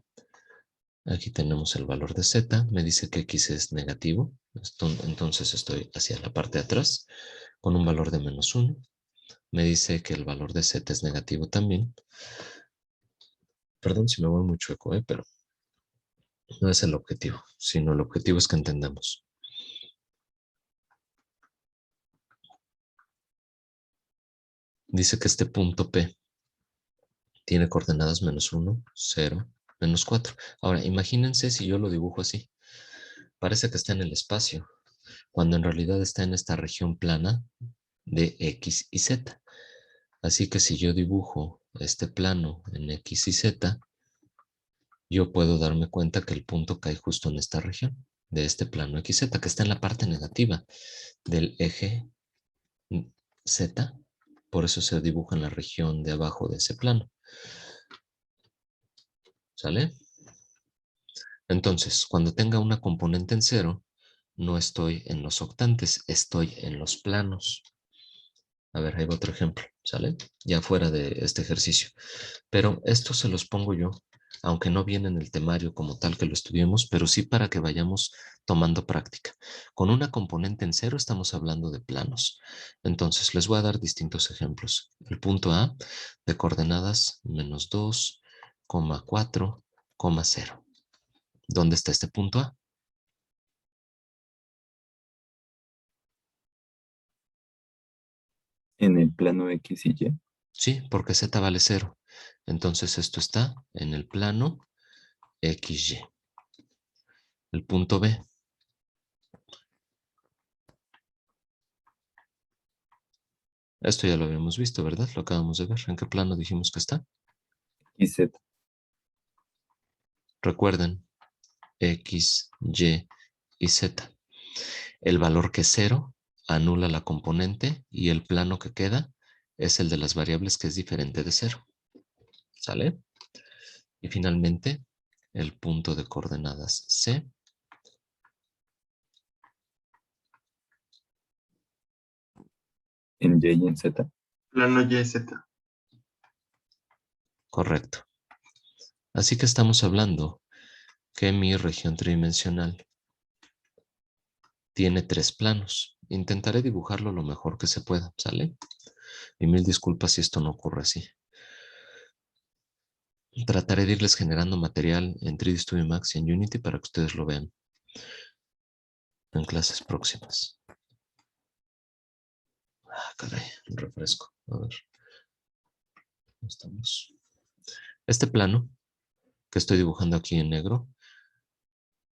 Aquí tenemos el valor de z. Me dice que x es negativo. Entonces estoy hacia la parte de atrás con un valor de -1. Me dice que el valor de z es negativo también. Perdón si me voy muy chueco, pero no es el objetivo, sino el objetivo es que entendamos. Dice que este punto P tiene coordenadas -1, 0, -4. Ahora, imagínense si yo lo dibujo así. Parece que está en el espacio, cuando en realidad está en esta región plana de X y Z. Así que si yo dibujo este plano en X y Z, yo puedo darme cuenta que el punto cae justo en esta región de este plano XZ, que está en la parte negativa del eje Z. Por eso se dibuja en la región de abajo de ese plano. ¿Sale? Entonces, cuando tenga una componente en 0, no estoy en los octantes, estoy en los planos. A ver, ahí va otro ejemplo, ¿sale? Ya fuera de este ejercicio. Pero esto se los pongo yo, aunque no viene en el temario como tal que lo estudiemos, pero sí para que vayamos tomando práctica. Con una componente en 0 estamos hablando de planos. Entonces, les voy a dar distintos ejemplos. El punto A de coordenadas -2, 4, 0. ¿Dónde está este punto A? En el plano X y Y. Sí, porque z vale 0. Entonces esto está en el plano XY. El punto B. Esto ya lo habíamos visto, ¿verdad? Lo acabamos de ver. ¿En qué plano dijimos que está? Y Z. Recuerden, X, Y y Z. El valor que es 0 anula la componente y el plano que queda es el de las variables que es diferente de 0. ¿Sale? Y finalmente, el punto de coordenadas C. En Y y en Z. Plano YZ. Correcto. Así que estamos hablando que mi región tridimensional tiene 3 planos. Intentaré dibujarlo lo mejor que se pueda, ¿sale? Y mil disculpas si esto no ocurre así. Trataré de irles generando material en 3D Studio Max y en Unity para que ustedes lo vean en clases próximas. Ah, caray, un refresco. A ver. ¿Dónde estamos? Este plano que estoy dibujando aquí en negro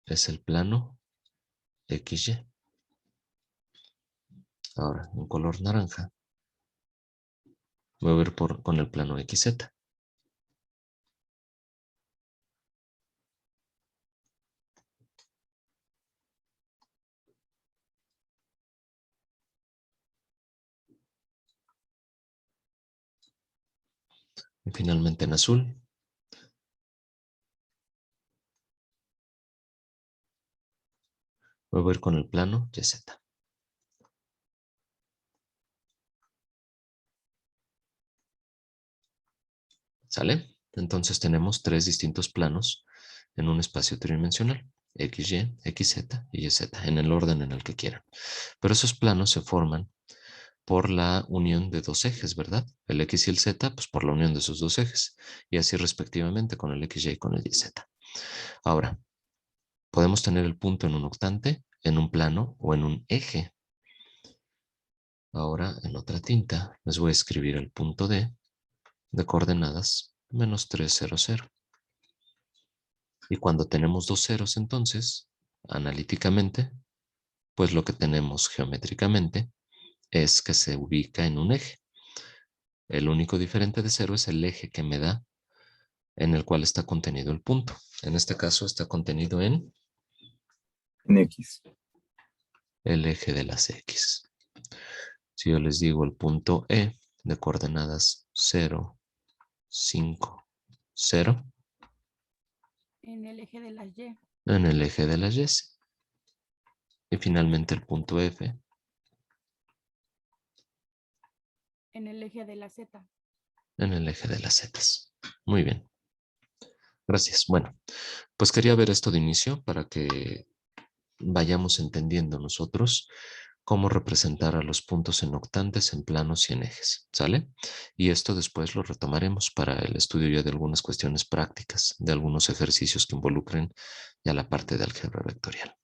es el plano XY. Ahora, en color naranja, voy a ver con el plano XZ. Y finalmente en azul, voy a ver con el plano YZ. ¿Sale? Entonces tenemos 3 distintos planos en un espacio tridimensional. XY, XZ y YZ, en el orden en el que quieran. Pero esos planos se forman por la unión de 2 ejes, ¿verdad? El X y el Z, pues por la unión de esos 2 ejes. Y así respectivamente con el XY y con el YZ. Ahora, podemos tener el punto en un octante, en un plano o en un eje. Ahora, en otra tinta, les voy a escribir el punto D de coordenadas -300. Y cuando tenemos 2 ceros, entonces, analíticamente, pues lo que tenemos geométricamente es que se ubica en un eje. El único diferente de 0 es el eje que me da en el cual está contenido el punto. En este caso está contenido en En X. el eje de las X. Si yo les digo el punto E de coordenadas 0, 5, 0, En el eje de las Y. en el eje de las Y. Y finalmente el punto F En el eje de la Z. en el eje de las Z. Muy bien. Gracias. Bueno, pues quería ver esto de inicio para que vayamos entendiendo nosotros cómo representar a los puntos en octantes, en planos y en ejes, ¿sale? Y esto después lo retomaremos para el estudio ya de algunas cuestiones prácticas, de algunos ejercicios que involucren ya la parte de álgebra vectorial.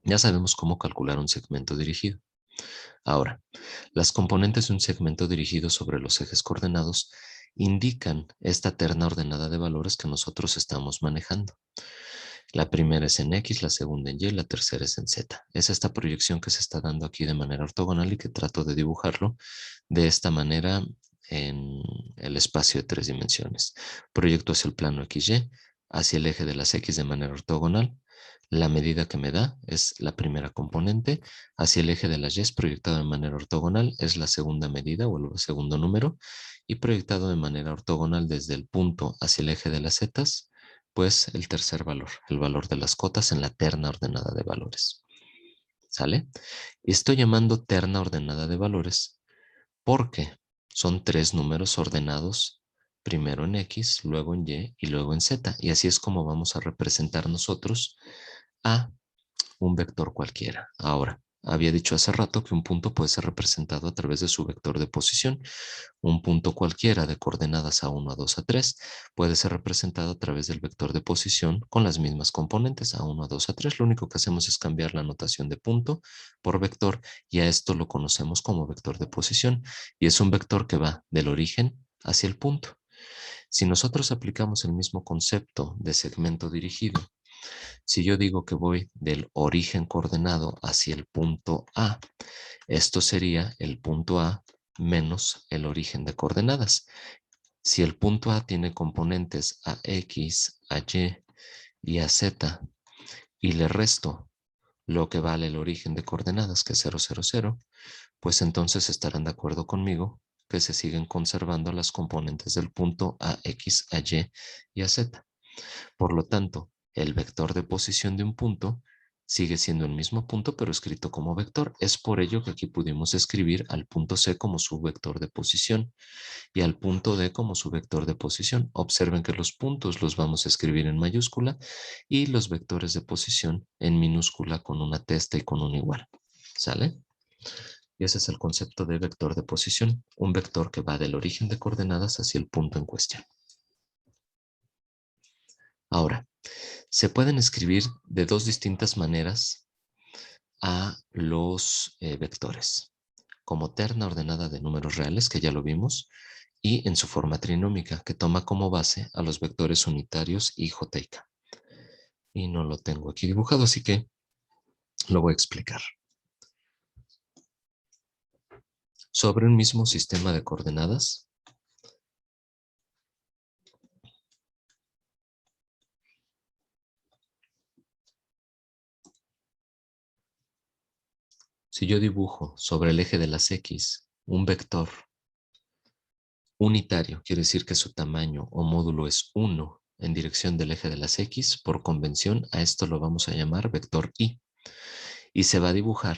Ya sabemos cómo calcular un segmento dirigido. Ahora, las componentes de un segmento dirigido sobre los ejes coordenados indican esta terna ordenada de valores que nosotros estamos manejando. La primera es en X, la segunda en Y, la tercera es en Z. Es esta proyección que se está dando aquí de manera ortogonal y que trato de dibujarlo de esta manera en el espacio de 3 dimensiones. Proyecto hacia el plano XY, hacia el eje de las X de manera ortogonal. La medida que me da es la primera componente. Hacia el eje de las Y proyectado de manera ortogonal es la segunda medida o el segundo número. Y proyectado de manera ortogonal desde el punto hacia el eje de las Z, pues el tercer valor, el valor de las cotas en la terna ordenada de valores. ¿Sale? Y estoy llamando terna ordenada de valores porque son 3 números ordenados, primero en X, luego en Y y luego en Z. Y así es como vamos a representar nosotros a un vector cualquiera. Ahora, había dicho hace rato que un punto puede ser representado a través de su vector de posición. Un punto cualquiera de coordenadas A1, A2, A3 puede ser representado a través del vector de posición con las mismas componentes A1, A2, A3. Lo único que hacemos es cambiar la notación de punto por vector y a esto lo conocemos como vector de posición y es un vector que va del origen hacia el punto. Si nosotros aplicamos el mismo concepto de segmento dirigido, si yo digo que voy del origen coordenado hacia el punto A, esto sería el punto A menos el origen de coordenadas. Si el punto A tiene componentes a X, a Y y a Z y le resto lo que vale el origen de coordenadas, que es 0, 0, 0, pues entonces estarán de acuerdo conmigo que se siguen conservando las componentes del punto a X, a Y y a Z. Por lo tanto, el vector de posición de un punto sigue siendo el mismo punto, pero escrito como vector. Es por ello que aquí pudimos escribir al punto C como su vector de posición y al punto D como su vector de posición. Observen que los puntos los vamos a escribir en mayúscula y los vectores de posición en minúscula con una testa y con un igual. ¿Sale? Y ese es el concepto de vector de posición, un vector que va del origen de coordenadas hacia el punto en cuestión. Ahora, se pueden escribir de dos distintas maneras a los vectores, como terna ordenada de números reales, que ya lo vimos, y en su forma trinómica, que toma como base a los vectores unitarios I, J y K. Y no lo tengo aquí dibujado, así que lo voy a explicar. Sobre un mismo sistema de coordenadas, si yo dibujo sobre el eje de las X un vector unitario, quiere decir que su tamaño o módulo es 1 en dirección del eje de las X, por convención a esto lo vamos a llamar vector Y. Y se va a dibujar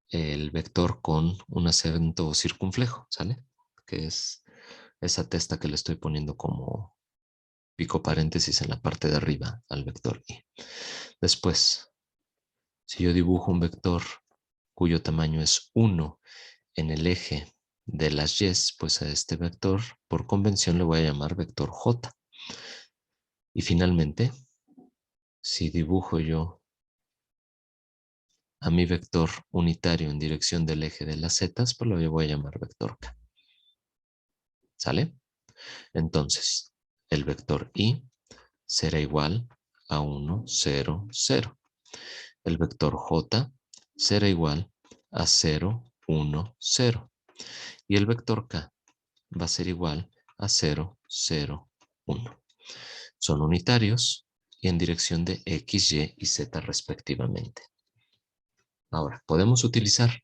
el vector con un acento circunflejo, ¿sale? Que es esa testa que le estoy poniendo como pico paréntesis en la parte de arriba al vector Y. Después, si yo dibujo un vector cuyo tamaño es 1 en el eje de las Y, pues a este vector por convención le voy a llamar vector J. Y finalmente, si dibujo yo a mi vector unitario en dirección del eje de las Z, pues lo voy a llamar vector K. ¿Sale? Entonces, el vector Y será igual a 1, 0, 0. El vector J será igual a 0, 1, 0. Y el vector K va a ser igual a 0, 0, 1. Son unitarios y en dirección de X, Y y Z respectivamente. Ahora, podemos utilizar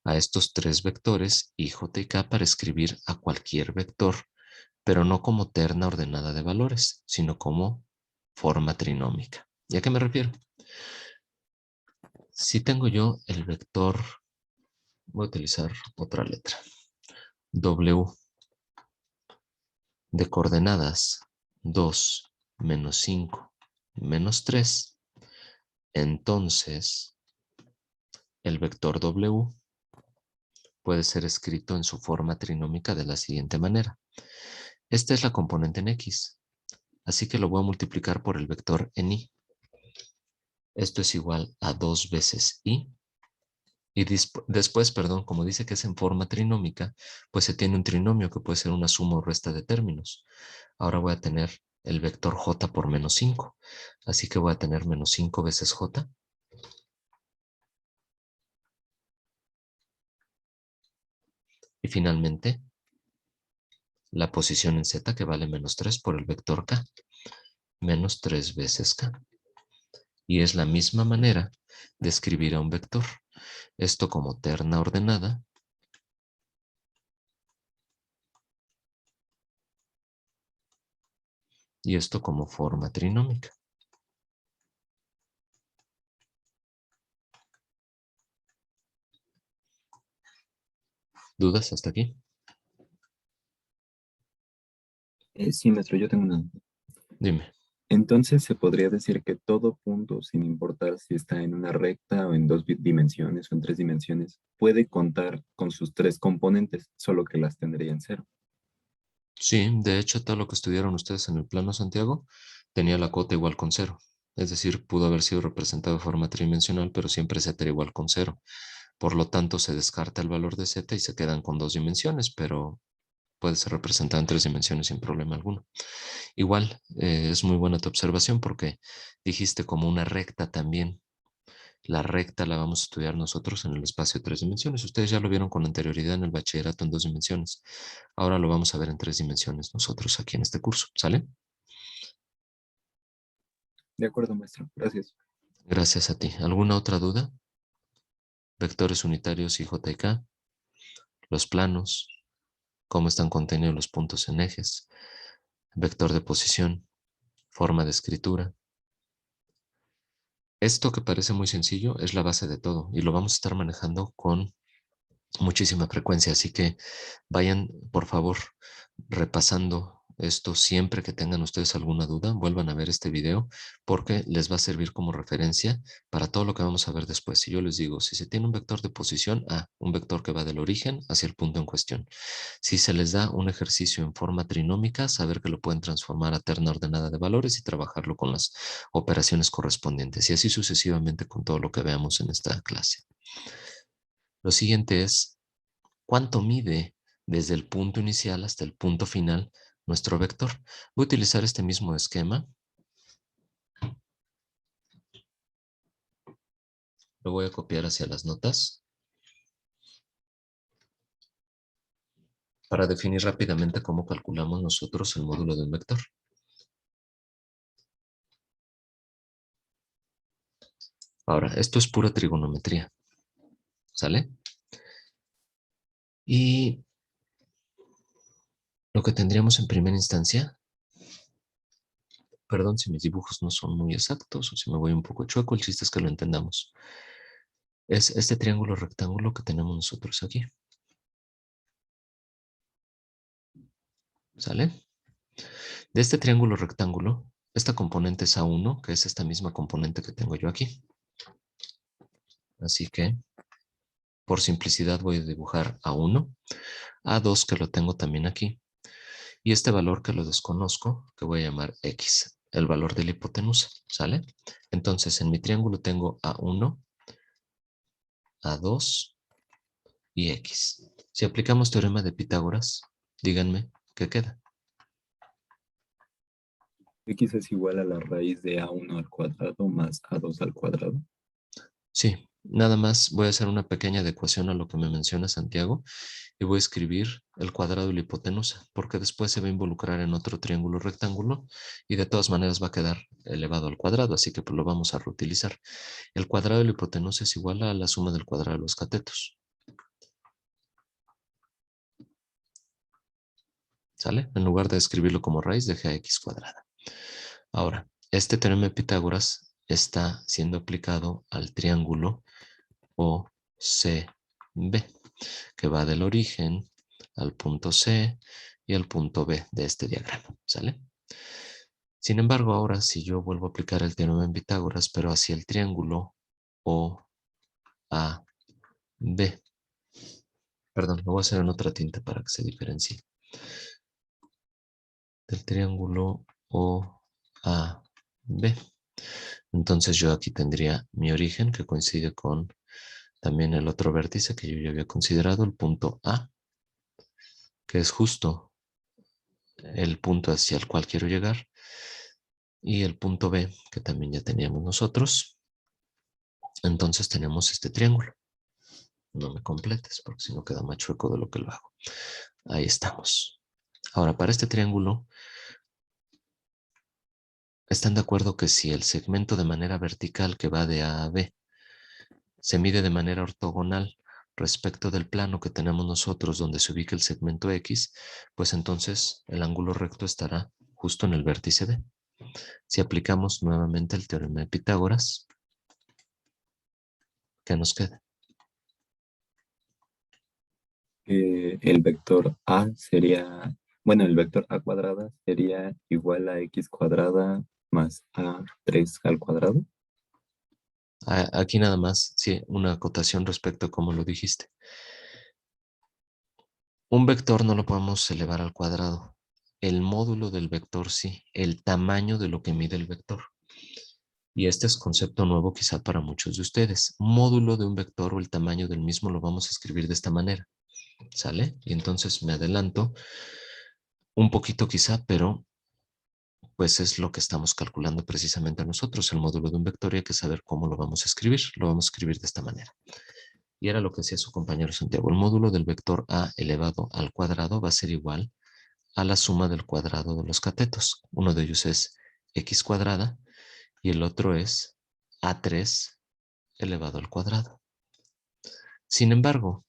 a estos tres vectores I, J y K para escribir a cualquier vector, pero no como terna ordenada de valores, sino como forma trinómica. ¿Y a qué me refiero? Si tengo yo el vector, voy a utilizar otra letra, W, de coordenadas 2 menos 5 menos 3, entonces el vector W puede ser escrito en su forma trinómica de la siguiente manera. Esta es la componente en X, así que lo voy a multiplicar por el vector en Y. Esto es igual a 2 veces Y. Y después, perdón, como dice que es en forma trinómica, pues se tiene un trinomio que puede ser una suma o resta de términos. Ahora voy a tener el vector J por menos 5. Así que voy a tener menos 5 veces J. Y finalmente, la posición en Z que vale menos 3 por el vector K. Menos 3 veces K. Y es la misma manera de escribir a un vector. Esto como terna ordenada. Y esto como forma trinómica. ¿Dudas hasta aquí? Sí, maestro, yo tengo una. Dime. Entonces, ¿se podría decir que todo punto, sin importar si está en una recta o en dos dimensiones o en tres dimensiones, puede contar con sus tres componentes, solo que las tendría en cero? Sí, de hecho, todo lo que estudiaron ustedes en el plano Santiago tenía la cota igual con 0. Es decir, pudo haber sido representado de forma tridimensional, pero siempre z era igual con 0. Por lo tanto, se descarta el valor de z y se quedan con 2 dimensiones, pero puede ser representado en 3 dimensiones sin problema alguno. Igual, es muy buena tu observación porque dijiste como una recta también. La recta la vamos a estudiar nosotros en el espacio de 3 dimensiones. Ustedes ya lo vieron con anterioridad en el bachillerato en 2 dimensiones. Ahora lo vamos a ver en 3 dimensiones nosotros aquí en este curso. ¿Sale? De acuerdo, maestro. Gracias. Gracias a ti. ¿Alguna otra duda? Vectores unitarios y J y K. Los planos. Cómo están contenidos los puntos en ejes. Vector de posición. Forma de escritura. Esto que parece muy sencillo es la base de todo y lo vamos a estar manejando con muchísima frecuencia. Así que vayan, por favor, repasando esto siempre que tengan ustedes alguna duda. Vuelvan a ver este video porque les va a servir como referencia para todo lo que vamos a ver después. Si yo les digo, si se tiene un vector de posición, un vector que va del origen hacia el punto en cuestión. Si se les da un ejercicio en forma trinómica, saber que lo pueden transformar a terna ordenada de valores y trabajarlo con las operaciones correspondientes. Y así sucesivamente con todo lo que veamos en esta clase. Lo siguiente es, ¿cuánto mide desde el punto inicial hasta el punto final nuestro vector? Voy a utilizar este mismo esquema. Lo voy a copiar hacia las notas para definir rápidamente cómo calculamos nosotros el módulo de un vector. Ahora, esto es pura trigonometría. ¿Sale? Y lo que tendríamos en primera instancia, perdón si mis dibujos no son muy exactos o si me voy un poco chueco, el chiste es que lo entendamos. Es este triángulo rectángulo que tenemos nosotros aquí. ¿Sale? De este triángulo rectángulo, esta componente es A1, que es esta misma componente que tengo yo aquí. Así que, por simplicidad, voy a dibujar A1, A2 que lo tengo también aquí, y este valor que lo desconozco, que voy a llamar X, el valor de la hipotenusa, ¿sale? Entonces, en mi triángulo tengo A1, A2 y X. Si aplicamos teorema de Pitágoras, díganme, ¿qué queda? X es igual a la raíz de A1 al cuadrado más A2 al cuadrado. Sí, nada más voy a hacer una pequeña adecuación a lo que me menciona Santiago y voy a escribir el cuadrado de la hipotenusa, porque después se va a involucrar en otro triángulo rectángulo y de todas maneras va a quedar elevado al cuadrado, así que pues lo vamos a reutilizar. El cuadrado de la hipotenusa es igual a la suma del cuadrado de los catetos. ¿Sale? En lugar de escribirlo como raíz, dejé a x cuadrada. Ahora, este teorema de Pitágoras está siendo aplicado al triángulo OCB, que va del origen al punto C y al punto B de este diagrama, ¿sale? Sin embargo, ahora si yo vuelvo a aplicar el teorema de Pitágoras, pero hacia el triángulo OAB, perdón, lo voy a hacer en otra tinta para que se diferencie. Del triángulo OAB. Entonces yo aquí tendría mi origen que coincide con también el otro vértice que yo ya había considerado, el punto A, que es justo el punto hacia el cual quiero llegar, y el punto B, que también ya teníamos nosotros. Entonces tenemos este triángulo. No me completes, porque si no queda más chueco de lo que lo hago. Ahí estamos. Ahora, para este triángulo, ¿están de acuerdo que si el segmento de manera vertical que va de A a B se mide de manera ortogonal respecto del plano que tenemos nosotros donde se ubica el segmento X, pues entonces el ángulo recto estará justo en el vértice D? Si aplicamos nuevamente el teorema de Pitágoras, ¿qué nos queda? El vector A sería, bueno, el vector A cuadrada sería igual a X cuadrada más A3 al cuadrado. Aquí nada más, sí, una acotación respecto a cómo lo dijiste. Un vector no lo podemos elevar al cuadrado. El módulo del vector sí, el tamaño de lo que mide el vector. Y este es concepto nuevo quizá para muchos de ustedes. Módulo de un vector o el tamaño del mismo lo vamos a escribir de esta manera. ¿Sale? Y entonces me adelanto un poquito quizá, pero pues es lo que estamos calculando precisamente nosotros, el módulo de un vector, y hay que saber cómo lo vamos a escribir. Lo vamos a escribir de esta manera. Y era lo que decía su compañero Santiago. El módulo del vector A elevado al cuadrado va a ser igual a la suma del cuadrado de los catetos. Uno de ellos es x cuadrada y el otro es A3 elevado al cuadrado. Sin embargo,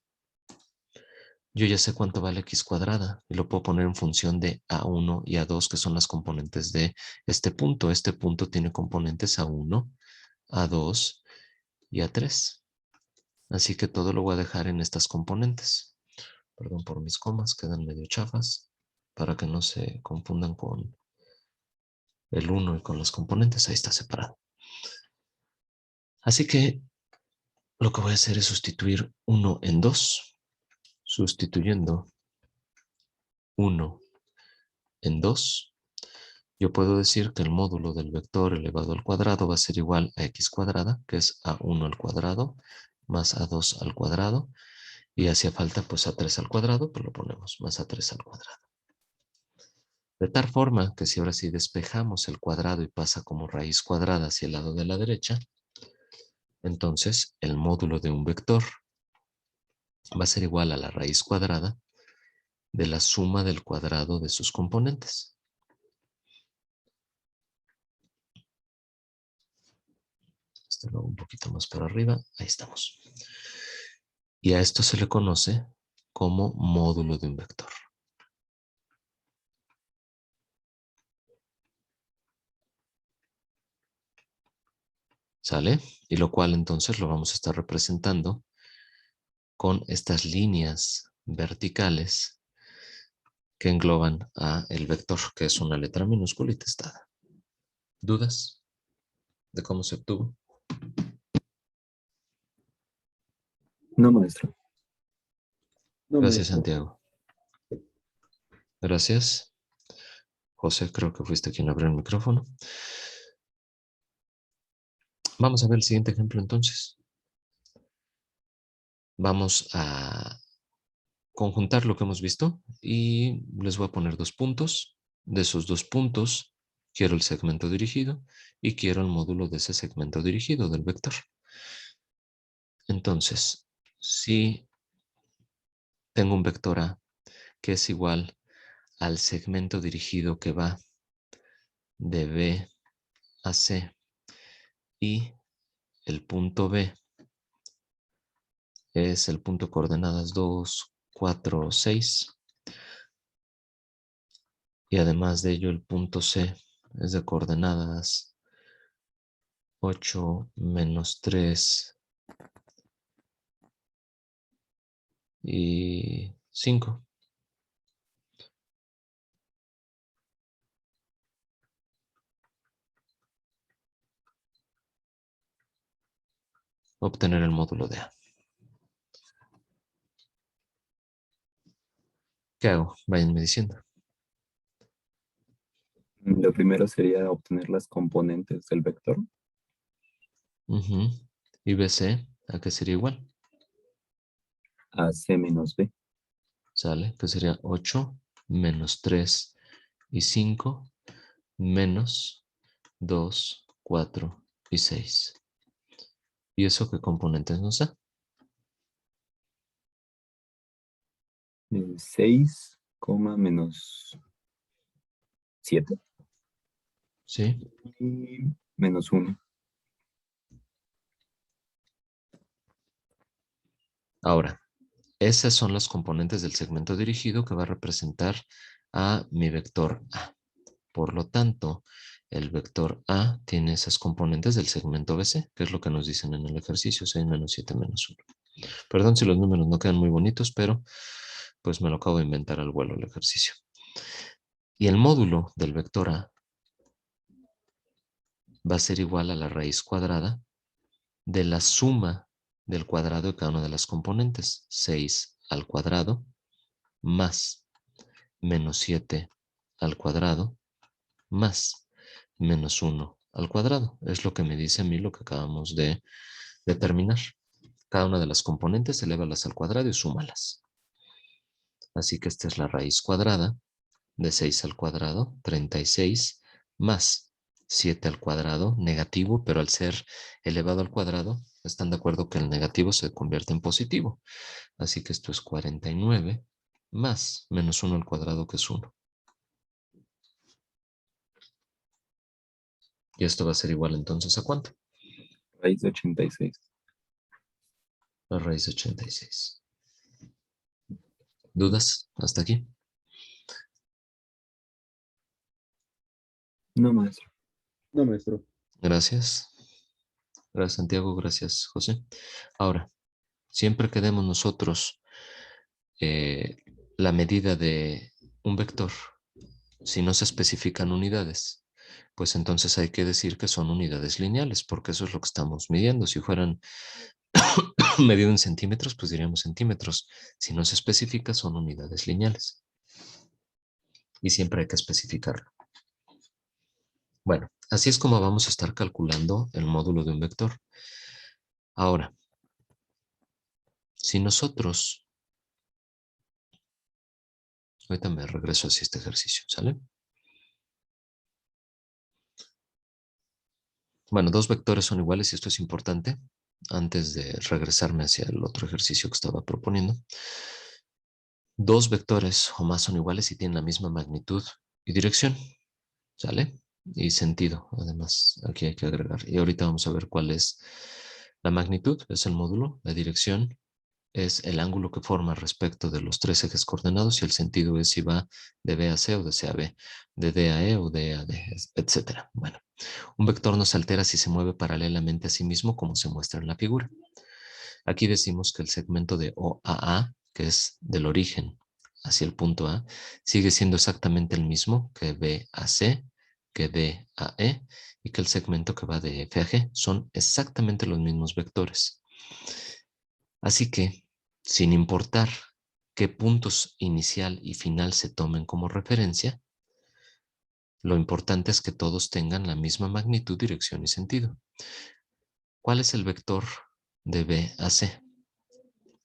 yo ya sé cuánto vale x cuadrada y lo puedo poner en función de A1 y A2, que son las componentes de este punto. Este punto tiene componentes A1, A2 y A3. Así que todo lo voy a dejar en estas componentes. Perdón por mis comas, quedan medio chafas para que no se confundan con el 1 y con los componentes. Ahí está separado. Así que lo que voy a hacer es sustituir 1 en 2, sustituyendo 1 en 2. Yo puedo decir que el módulo del vector elevado al cuadrado va a ser igual a x cuadrada, que es a1 al cuadrado, más a2 al cuadrado, y hacía falta pues a3 al cuadrado, pues lo ponemos más a3 al cuadrado. De tal forma que si ahora sí despejamos el cuadrado y pasa como raíz cuadrada hacia el lado de la derecha, entonces el módulo de un vector va a ser igual a la raíz cuadrada de la suma del cuadrado de sus componentes. Esto lo hago un poquito más para arriba. Ahí estamos. Y a esto se le conoce como módulo de un vector. ¿Sale? Y lo cual entonces lo vamos a estar representando con estas líneas verticales que engloban a el vector, que es una letra minúscula y testada. ¿Dudas de cómo se obtuvo? No, maestro. No, Gracias, maestro. Santiago. Gracias. José, creo que fuiste quien abrió el micrófono. Vamos a ver el siguiente ejemplo entonces. Vamos a conjuntar lo que hemos visto y les voy a poner 2 puntos. De esos 2 puntos quiero el segmento dirigido y quiero el módulo de ese segmento dirigido del vector. Entonces, si tengo un vector A que es igual al segmento dirigido que va de B a C y el punto B es el punto de coordenadas 2, 4, 6 y además de ello el punto C es de coordenadas 8, menos 3 y 5. obtener el módulo de A. ¿Qué hago? Váyanme diciendo. Lo primero sería obtener las componentes del vector. Ujú. Y BC, ¿a qué sería igual? A C menos B. ¿Sale? Que sería 8 menos 3 y 5 menos 2, 4 y 6. ¿Y eso qué componentes nos da? 6, menos 7 ¿Sí? y menos 1. Ahora, esas son las componentes del segmento dirigido que va a representar a mi vector A. Por lo tanto, el vector A tiene esas componentes del segmento BC, que es lo que nos dicen en el ejercicio, 6 menos 7 menos 1. Perdón si los números no quedan muy bonitos, pero pues me lo acabo de inventar al vuelo el ejercicio. Y el módulo del vector A va a ser igual a la raíz cuadrada de la suma del cuadrado de cada una de las componentes. 6 al cuadrado más menos 7 al cuadrado más menos 1 al cuadrado. Es lo que me dice a mí lo que acabamos de determinar. Cada una de las componentes, elévalas al cuadrado y súmalas. Así que esta es la raíz cuadrada de 6 al cuadrado, 36, más 7 al cuadrado, negativo, pero al ser elevado al cuadrado, están de acuerdo que el negativo se convierte en positivo. Así que esto es 49 más menos 1 al cuadrado, que es 1. Y esto va a ser igual entonces ¿a cuánto? Raíz de 86. La raíz de 86. ¿Dudas hasta aquí? No, maestro. No, maestro. Gracias. Gracias, Santiago. Gracias, José. Ahora, siempre que demos nosotros la medida de un vector, si no se especifican unidades, pues entonces hay que decir que son unidades lineales, porque eso es lo que estamos midiendo. Si fueran medido en centímetros, pues diríamos centímetros. Si no se especifica, son unidades lineales. Y siempre hay que especificarlo. Bueno, así es como vamos a estar calculando el módulo de un vector. Ahora, si nosotros... Ahorita me regreso hacia este ejercicio, ¿sale? Bueno, dos vectores son iguales y esto es importante antes de regresarme hacia el otro ejercicio que estaba proponiendo. Dos vectores o más son iguales y tienen la misma magnitud y dirección, ¿sale? Y sentido, además, aquí hay que agregar. Y ahorita vamos a ver cuál es la magnitud, es el módulo, la dirección es el ángulo que forma respecto de los tres ejes coordenados y el sentido es si va de B a C o de C a B, de D a E o de E a D, etc. Bueno, un vector no se altera si se mueve paralelamente a sí mismo como se muestra en la figura. Aquí decimos que el segmento de O a A, que es del origen hacia el punto A, sigue siendo exactamente el mismo que B a C, que D a E, y que el segmento que va de F a G son exactamente los mismos vectores. Así que, sin importar qué puntos inicial y final se tomen como referencia, lo importante es que todos tengan la misma magnitud, dirección y sentido. ¿Cuál es el vector de B a C?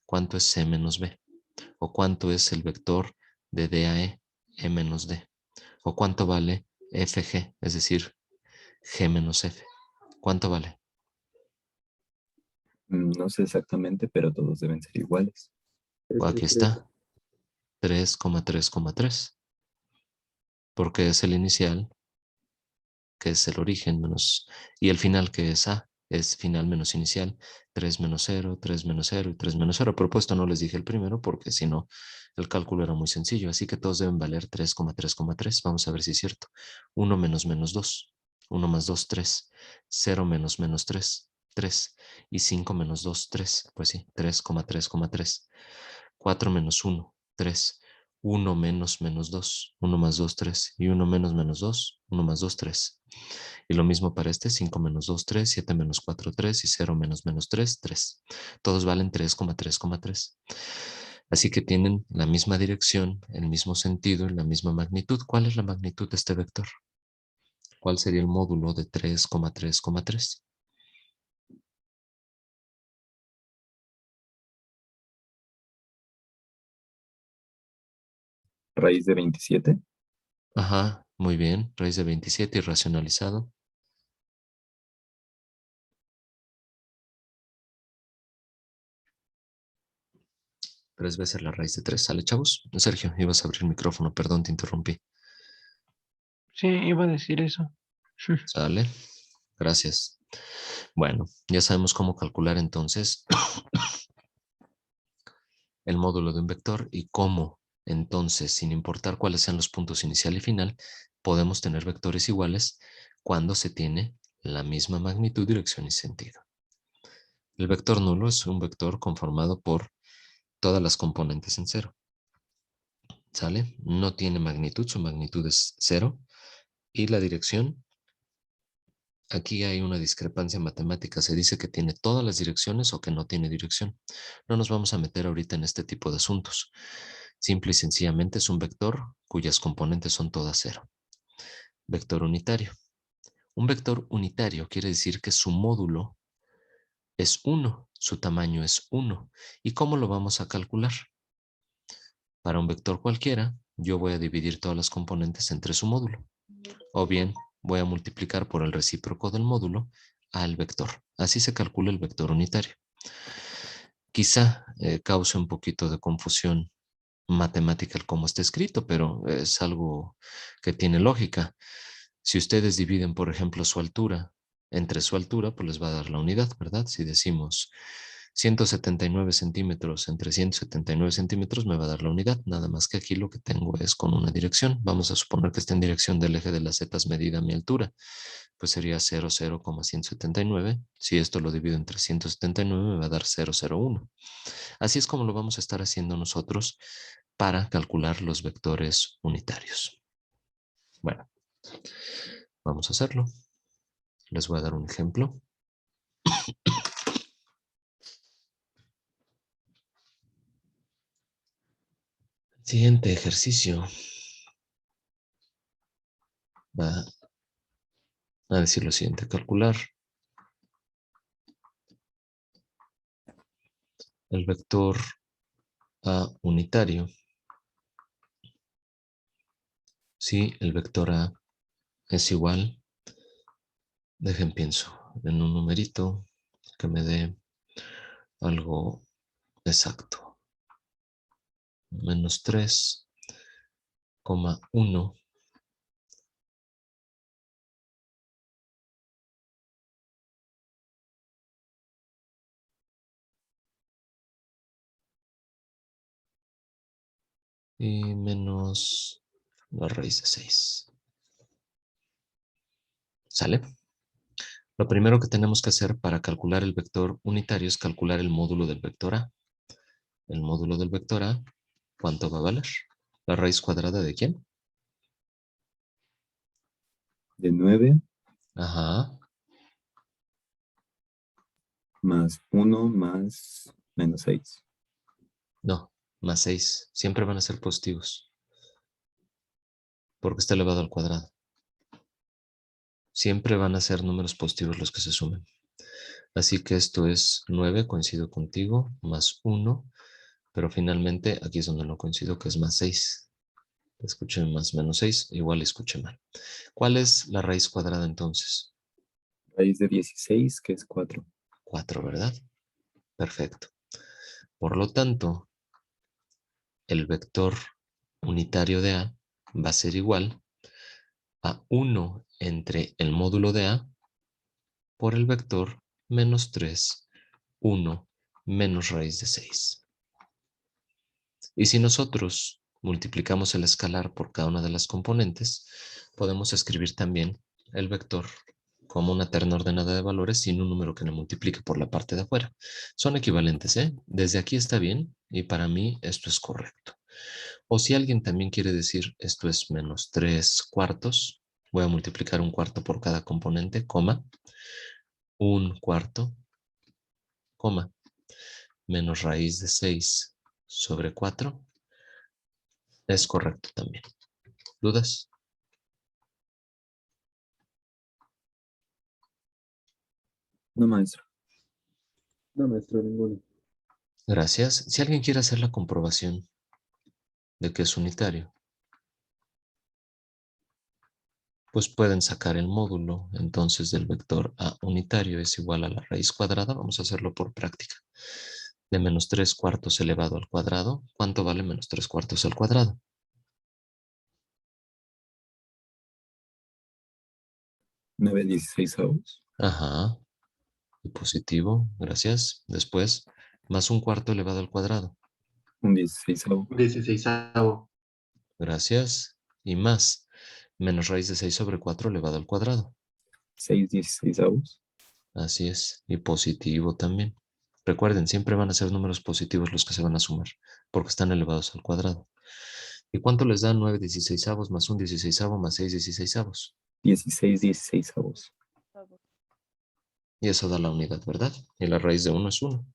¿Cuánto es C menos B? ¿O cuánto es el vector de D a E, E menos D? ¿O cuánto vale FG, es decir, G menos F? ¿Cuánto vale? No sé exactamente, pero todos deben ser iguales. Aquí está, 3,3,3. Porque es el inicial, que es el origen, menos, y el final, que es A, es final menos inicial, 3 menos 0, 3 menos 0 y 3 menos 0. Pero esto no les dije el primero porque si no, el cálculo era muy sencillo. Así que todos deben valer 3,3,3. Vamos a ver si es cierto. 1 menos menos 2. 1 más 2, 3. 0 menos menos 3, 3. Y 5 menos 2, 3. Pues sí, 3,3,3. 4 menos 1, 3. 1 menos menos 2. 1 más 2, 3. Y 1 menos menos 2, 1 más 2, 3. Y lo mismo para este, 5 menos 2, 3, 7 menos 4, 3 y 0 menos menos 3, 3. Todos valen 3,3,3. Así que tienen la misma dirección, el mismo sentido y la misma magnitud. ¿Cuál es la magnitud de este vector? ¿Cuál sería el módulo de 3,3,3? Raíz de 27. Ajá, muy bien. Raíz de 27 y racionalizado. Tres veces la raíz de 3. ¿Sale, chavos? Sergio, ibas a abrir el micrófono. Perdón, te interrumpí. Sí, iba a decir eso. ¿Sale? Gracias. Bueno, ya sabemos cómo calcular entonces el módulo de un vector y cómo entonces, sin importar cuáles sean los puntos inicial y final, podemos tener vectores iguales cuando se tiene la misma magnitud, dirección y sentido. El vector nulo es un vector conformado por todas las componentes en cero. ¿Sale? No tiene magnitud, su magnitud es 0. Y la dirección, aquí hay una discrepancia matemática. Se dice que tiene todas las direcciones o que no tiene dirección. No nos vamos a meter ahorita en este tipo de asuntos. Simple y sencillamente es un vector cuyas componentes son todas 0. Vector unitario. Un vector unitario quiere decir que su módulo es 1, su tamaño es 1. ¿Y cómo lo vamos a calcular? Para un vector cualquiera, yo voy a dividir todas las componentes entre su módulo. O bien, voy a multiplicar por el recíproco del módulo al vector. Así se calcula el vector unitario. Quizá cause un poquito de confusión matemática el cómo está escrito, pero es algo que tiene lógica. Si ustedes dividen, por ejemplo, su altura entre su altura, pues les va a dar la unidad, ¿verdad? Si decimos 179 centímetros entre 179 centímetros, me va a dar la unidad. Nada más que aquí lo que tengo es con una dirección. Vamos a suponer que está en dirección del eje de las zetas medida mi altura. Pues sería 0,179. Si esto lo divido entre 179, me va a dar 0,01. Así es como lo vamos a estar haciendo nosotros para calcular los vectores unitarios. Bueno, vamos a hacerlo. Les voy a dar un ejemplo. Siguiente ejercicio va a decir lo siguiente: calcular el vector A unitario si el vector A es igual, dejen pienso en un numerito que me dé algo exacto. Menos 3,1 y menos la raíz de 6. ¿Sale? Lo primero que tenemos que hacer para calcular el vector unitario es calcular el módulo del vector A. El módulo del vector A, ¿cuánto va a valer? ¿La raíz cuadrada de quién? De 9 Ajá. más 1 más menos 6. No, más 6. Siempre van a ser positivos. Porque está elevado al cuadrado. Siempre van a ser números positivos los que se sumen. Así que esto es 9, coincido contigo, más 1. Pero finalmente aquí es donde no coincido, que es más 6. Escuché más menos 6, igual escuché mal. ¿Cuál es la raíz cuadrada entonces? Raíz de 16, que es 4. 4, ¿verdad? Perfecto. Por lo tanto, el vector unitario de A va a ser igual a 1 entre el módulo de A por el vector menos 3, 1 menos raíz de 6. Y si nosotros multiplicamos el escalar por cada una de las componentes, podemos escribir también el vector como una terna ordenada de valores sin un número que lo multiplique por la parte de afuera. Son equivalentes, ¿eh? Desde aquí está bien y para mí esto es correcto. O si alguien también quiere decir esto es menos 3 cuartos, Voy a multiplicar un cuarto por cada componente, coma, un cuarto, coma, menos raíz de 6 sobre 4. Es correcto también. ¿Dudas? No, maestro. No, maestro, ninguno. Gracias. Si alguien quiere hacer la comprobación de que es unitario, pues pueden sacar el módulo entonces del vector A unitario es igual a la raíz cuadrada. Vamos a hacerlo por práctica. De menos 3 cuartos elevado al cuadrado. ¿Cuánto vale menos 3 cuartos al cuadrado? 9/16. Ajá. Y positivo, gracias. Después, más un cuarto elevado al cuadrado. Un 16. 16avo. Gracias. Y más, menos raíz de 6 sobre 4 elevado al cuadrado. 6/16. Así es. Y positivo también. Recuerden, siempre van a ser números positivos los que se van a sumar, porque están elevados al cuadrado. ¿Y cuánto les da 9/16 más un 16avo más 6/16? 16/16. Y eso da la unidad, ¿verdad? Y la raíz de 1 es 1.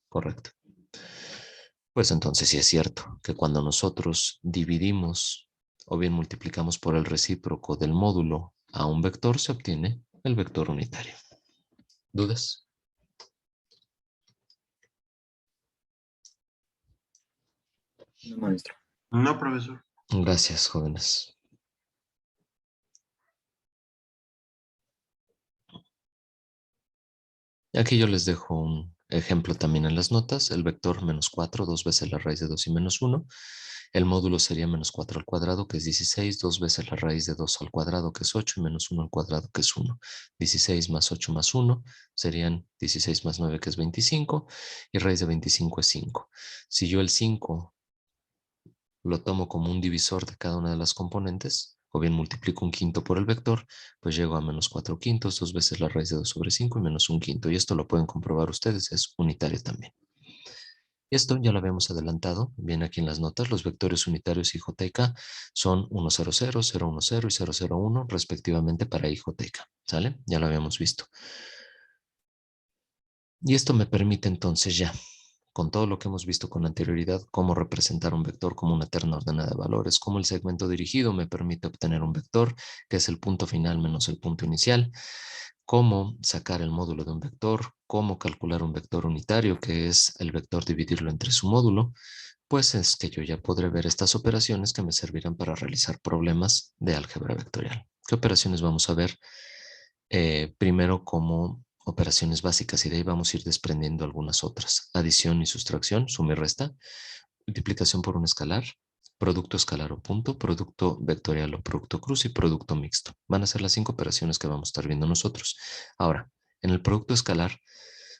Correcto. Pues entonces sí es cierto que cuando nosotros dividimos o bien multiplicamos por el recíproco del módulo a un vector, se obtiene el vector unitario. ¿Dudas? No, maestro. No, profesor. Gracias, jóvenes. Aquí yo les dejo un ejemplo también en las notas. El vector menos 4, 2 veces la raíz de 2 y menos 1. El módulo sería menos 4 al cuadrado, que es 16, 2 veces la raíz de 2 al cuadrado, que es 8, y menos 1 al cuadrado, que es 1. 16 más 8 más 1 serían 16 más 9, que es 25, y raíz de 25 es 5. Si yo el 5 lo tomo como un divisor de cada una de las componentes, o bien multiplico un quinto por el vector, pues llego a menos 4 quintos, 2 veces la raíz de 2 sobre 5 y menos un quinto. Y esto lo pueden comprobar ustedes, es unitario también. Y esto ya lo habíamos adelantado, bien aquí en las notas, los vectores unitarios I, J y K son 1, 0, 0, 0, 1, 0 y 0, 0, 1 respectivamente para I, J y K, ¿sale? Ya lo habíamos visto. Y esto me permite entonces ya, con todo lo que hemos visto con anterioridad, cómo representar un vector como una terna ordenada de valores, cómo el segmento dirigido me permite obtener un vector, que es el punto final menos el punto inicial, cómo sacar el módulo de un vector, cómo calcular un vector unitario, que es el vector dividirlo entre su módulo, pues es que yo ya podré ver estas operaciones que me servirán para realizar problemas de álgebra vectorial. ¿Qué operaciones vamos a ver? Primero como operaciones básicas y de ahí vamos a ir desprendiendo algunas otras. Adición y sustracción, suma y resta, multiplicación por un escalar, producto escalar o punto, producto vectorial o producto cruz y producto mixto. Van a ser las 5 operaciones que vamos a estar viendo nosotros. Ahora, en el producto escalar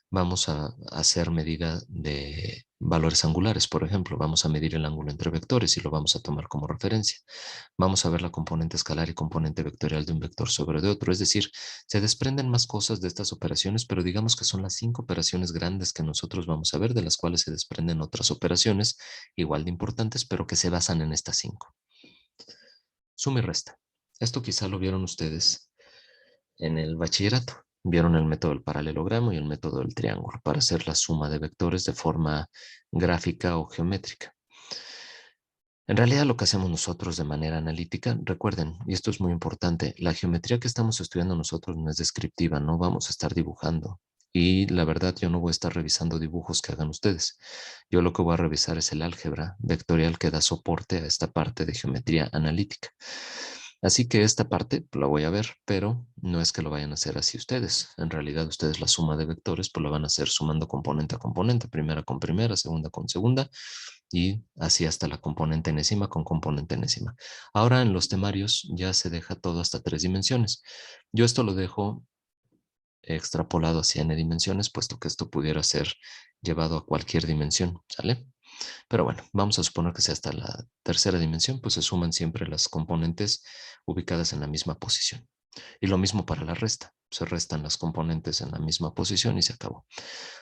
vamos a hacer medida de valores angulares, por ejemplo. Vamos a medir el ángulo entre vectores y lo vamos a tomar como referencia. Vamos a ver la componente escalar y componente vectorial de un vector sobre de otro. Es decir, se desprenden más cosas de estas operaciones, pero digamos que son las 5 operaciones grandes que nosotros vamos a ver, de las cuales se desprenden otras operaciones igual de importantes, pero que se basan en estas 5. Suma y resta. Esto quizá lo vieron ustedes en el bachillerato. Vieron el método del paralelogramo y el método del triángulo para hacer la suma de vectores de forma gráfica o geométrica. En realidad lo que hacemos nosotros de manera analítica, recuerden, y esto es muy importante, la geometría que estamos estudiando nosotros no es descriptiva, no vamos a estar dibujando. Y la verdad yo no voy a estar revisando dibujos que hagan ustedes. Yo lo que voy a revisar es el álgebra vectorial que da soporte a esta parte de geometría analítica. Así que esta parte la voy a ver, pero no es que lo vayan a hacer así ustedes. En realidad ustedes la suma de vectores pues lo van a hacer sumando componente a componente, primera con primera, segunda con segunda, y así hasta la componente enésima con componente enésima. Ahora en los temarios ya se deja todo hasta 3 dimensiones. Yo esto lo dejo extrapolado hacia n dimensiones, puesto que esto pudiera ser llevado a cualquier dimensión, ¿sale? Pero bueno, vamos a suponer que sea hasta la tercera dimensión, pues se suman siempre las componentes ubicadas en la misma posición. Y lo mismo para la resta, se restan las componentes en la misma posición y se acabó.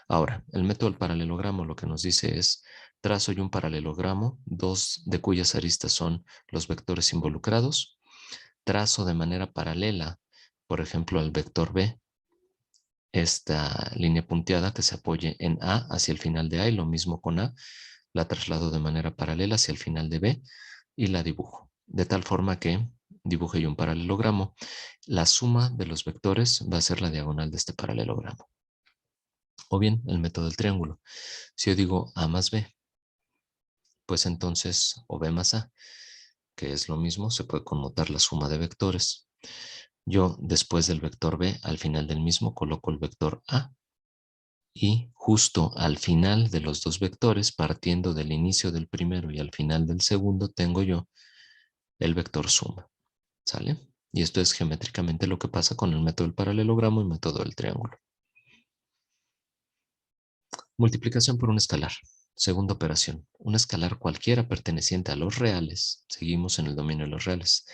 Ahora, el método del paralelogramo lo que nos dice es, trazo yo un paralelogramo, dos de cuyas aristas son los vectores involucrados, trazo de manera paralela, por ejemplo, al vector B, esta línea punteada que se apoye en A hacia el final de A, y lo mismo con A, la traslado de manera paralela hacia el final de B y la dibujo, de tal forma que dibuje yo un paralelogramo. La suma de los vectores va a ser la diagonal de este paralelogramo. O bien el método del triángulo. Si yo digo A más B, pues entonces, o B más A, que es lo mismo, se puede conmutar la suma de vectores. Yo, después del vector B, al final del mismo, coloco el vector A. Y justo al final de los dos vectores, partiendo del inicio del primero y al final del segundo, tengo yo el vector suma. ¿Sale? Y esto es geométricamente lo que pasa con el método del paralelogramo y método del triángulo. Multiplicación por un escalar. Segunda operación. Un escalar cualquiera perteneciente a los reales. Seguimos en el dominio de los reales.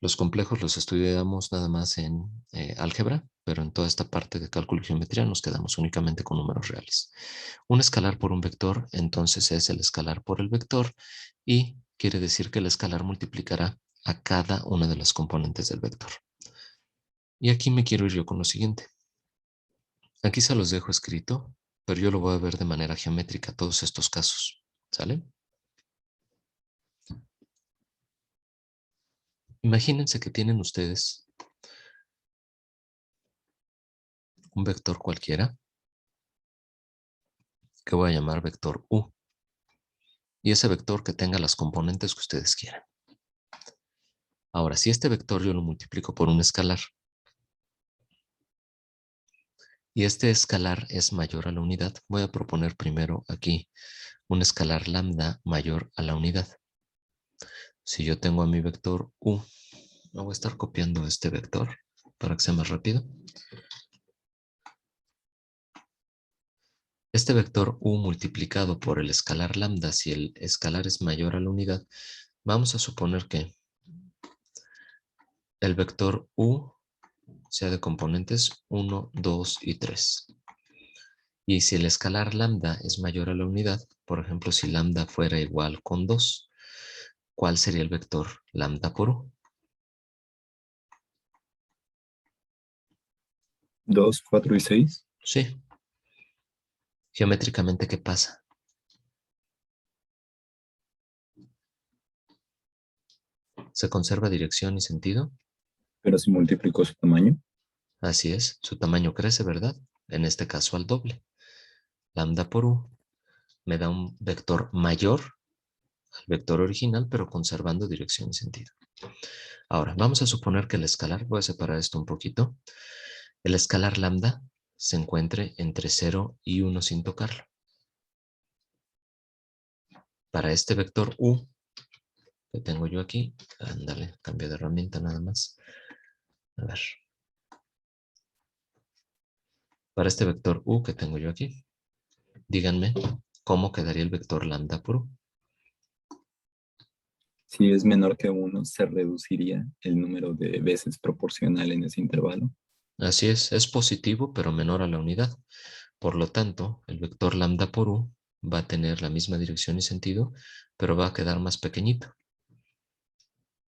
Los complejos los estudiamos nada más en álgebra, pero en toda esta parte de cálculo y geometría nos quedamos únicamente con números reales. Un escalar por un vector, entonces es el escalar por el vector, y quiere decir que el escalar multiplicará a cada una de las componentes del vector. Y aquí me quiero ir yo con lo siguiente. Aquí se los dejo escrito, pero yo lo voy a ver de manera geométrica todos estos casos. ¿Sale? Imagínense que tienen ustedes un vector cualquiera que voy a llamar vector U. Y ese vector que tenga las componentes que ustedes quieran. Ahora, si este vector yo lo multiplico por un escalar, y este escalar es mayor a la unidad, voy a proponer primero aquí un escalar lambda mayor a la unidad. Si yo tengo a mi vector U, me voy a estar copiando este vector para que sea más rápido. Este vector U multiplicado por el escalar lambda, si el escalar es mayor a la unidad, vamos a suponer que el vector U sea de componentes 1, 2 y 3. Y si el escalar lambda es mayor a la unidad, por ejemplo, si lambda fuera igual con 2, ¿cuál sería el vector lambda por U? 2, 4 y 6. Sí. Geométricamente, ¿qué pasa? ¿Se conserva dirección y sentido? Pero si multiplico su tamaño, Así es, su tamaño crece, ¿verdad? En este caso al doble. Lambda por U me da un vector mayor al vector original, pero conservando dirección y sentido. Ahora, vamos a suponer que el escalar, voy a separar esto un poquito, el escalar lambda se encuentre entre 0 y 1 sin tocarlo. Para este vector U que tengo yo aquí, ándale, cambio de herramienta nada más. A ver. Para este vector U que tengo yo aquí, díganme cómo quedaría el vector lambda por U. si es menor que 1, se reduciría el número de veces proporcional en ese intervalo. Así es positivo, pero menor a la unidad. Por lo tanto, el vector lambda por U va a tener la misma dirección y sentido, pero va a quedar más pequeñito,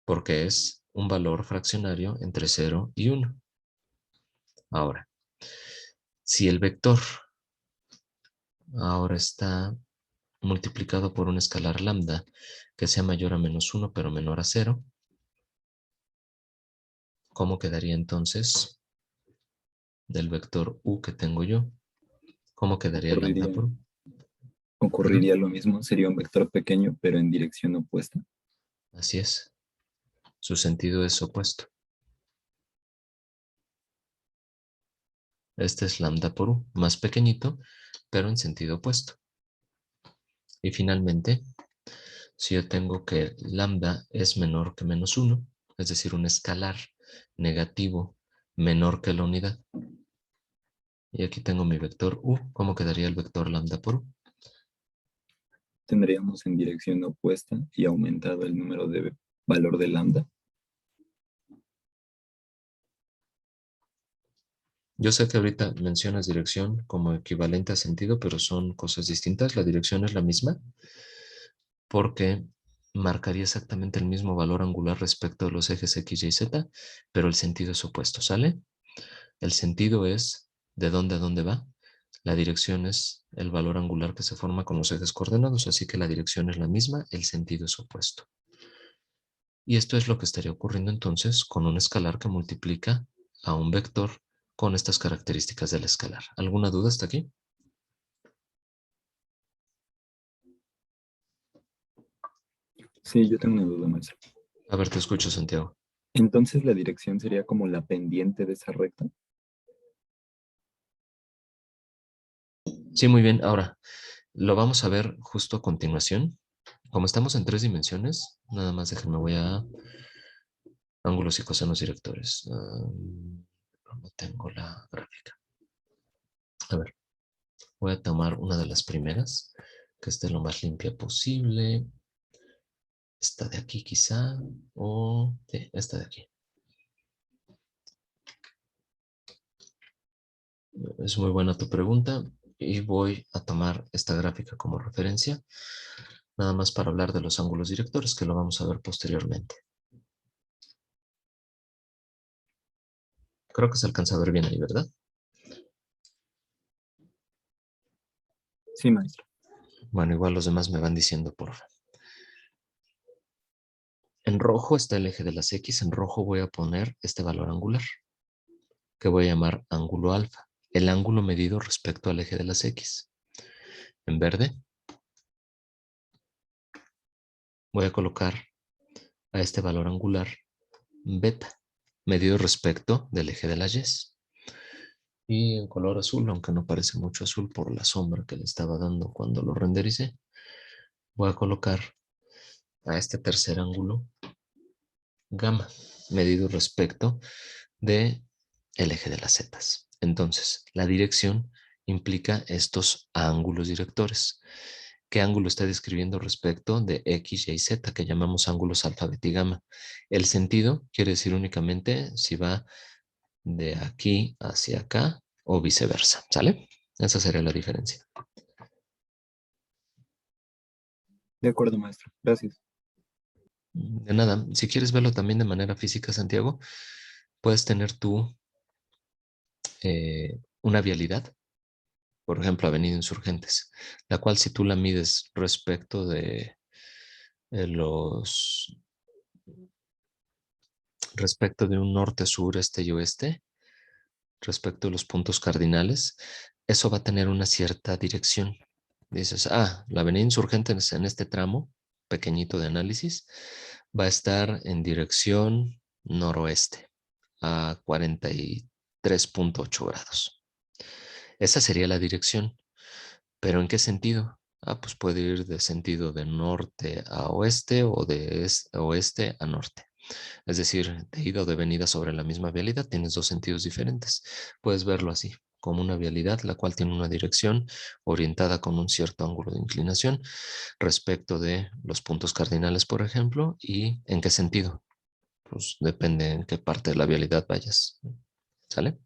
porque es un valor fraccionario entre 0 y 1. Ahora, si el vector ahora está multiplicado por un escalar lambda que sea mayor a menos 1, pero menor a 0, ¿cómo quedaría entonces del vector U que tengo yo? ¿Cómo quedaría lambda por U? Ocurriría lo mismo, sería un vector pequeño, pero en dirección opuesta. Así es. Su sentido es opuesto. Este es lambda por U, más pequeñito, pero en sentido opuesto. Y finalmente, si yo tengo que lambda es menor que menos 1, es decir, un escalar negativo menor que la unidad. Y aquí tengo mi vector U. ¿Cómo quedaría el vector lambda por U? Tendríamos en dirección opuesta y aumentado el número de valor de lambda. Yo sé que ahorita mencionas dirección como equivalente a sentido, pero son cosas distintas. La dirección es la misma porque marcaría exactamente el mismo valor angular respecto de los ejes X, Y, Z, pero el sentido es opuesto, ¿sale? El sentido es de dónde a dónde va. La dirección es el valor angular que se forma con los ejes coordenados, así que la dirección es la misma, el sentido es opuesto. Y esto es lo que estaría ocurriendo entonces con un escalar que multiplica a un vector con estas características del escalar. ¿Alguna duda hasta aquí? Sí, yo tengo una duda, maestro. A ver, te escucho, Santiago. Entonces la dirección sería como la pendiente de esa recta. Sí, muy bien. Ahora, lo vamos a ver justo a continuación. Como estamos en 3 dimensiones, nada más déjenme, voy a ángulos y cosenos directores. No tengo la gráfica. A ver, voy a tomar una de las primeras, que esté lo más limpia posible. Esta de aquí quizá, o sí, esta de aquí. Es muy buena tu pregunta y voy a tomar esta gráfica como referencia, nada más para hablar de los ángulos directores, que lo vamos a ver posteriormente. Creo que se alcanza a ver bien ahí, ¿verdad? Sí, maestro. Bueno, igual los demás me van diciendo, por favor. En rojo está el eje de las X. En rojo voy a poner este valor angular, que voy a llamar ángulo alfa, el ángulo medido respecto al eje de las X. En verde voy a colocar a este valor angular beta, medido respecto del eje de las Y. Y en color azul, aunque no parece mucho azul por la sombra que le estaba dando cuando lo rendericé, voy a colocar a este tercer ángulo gamma, medido respecto de el eje de las zetas. Entonces, la dirección implica estos ángulos directores. ¿Qué ángulo está describiendo respecto de X, Y, Z, que llamamos ángulos alfa, beta y gamma? El sentido quiere decir únicamente si va de aquí hacia acá o viceversa, ¿sale? Esa sería la diferencia. De acuerdo, maestro. Gracias. De nada, si quieres verlo también de manera física, Santiago, puedes tener tú una vialidad, por ejemplo, Avenida Insurgentes, la cual si tú la mides respecto de los, respecto de un norte, sur, este y oeste, respecto de los puntos cardinales, eso va a tener una cierta dirección. Dices, la Avenida Insurgentes en este tramo pequeñito de análisis va a estar en dirección noroeste a 43.8 grados. Esa sería la dirección. ¿Pero en qué sentido? Pues puede ir de sentido de norte a oeste o de oeste a norte. Es decir, de ida o de venida sobre la misma vialidad tienes dos sentidos diferentes. Puedes verlo así, como una vialidad la cual tiene una dirección orientada con un cierto ángulo de inclinación respecto de los puntos cardinales, por ejemplo, y en qué sentido. Pues depende en qué parte de la vialidad vayas. ¿Sale?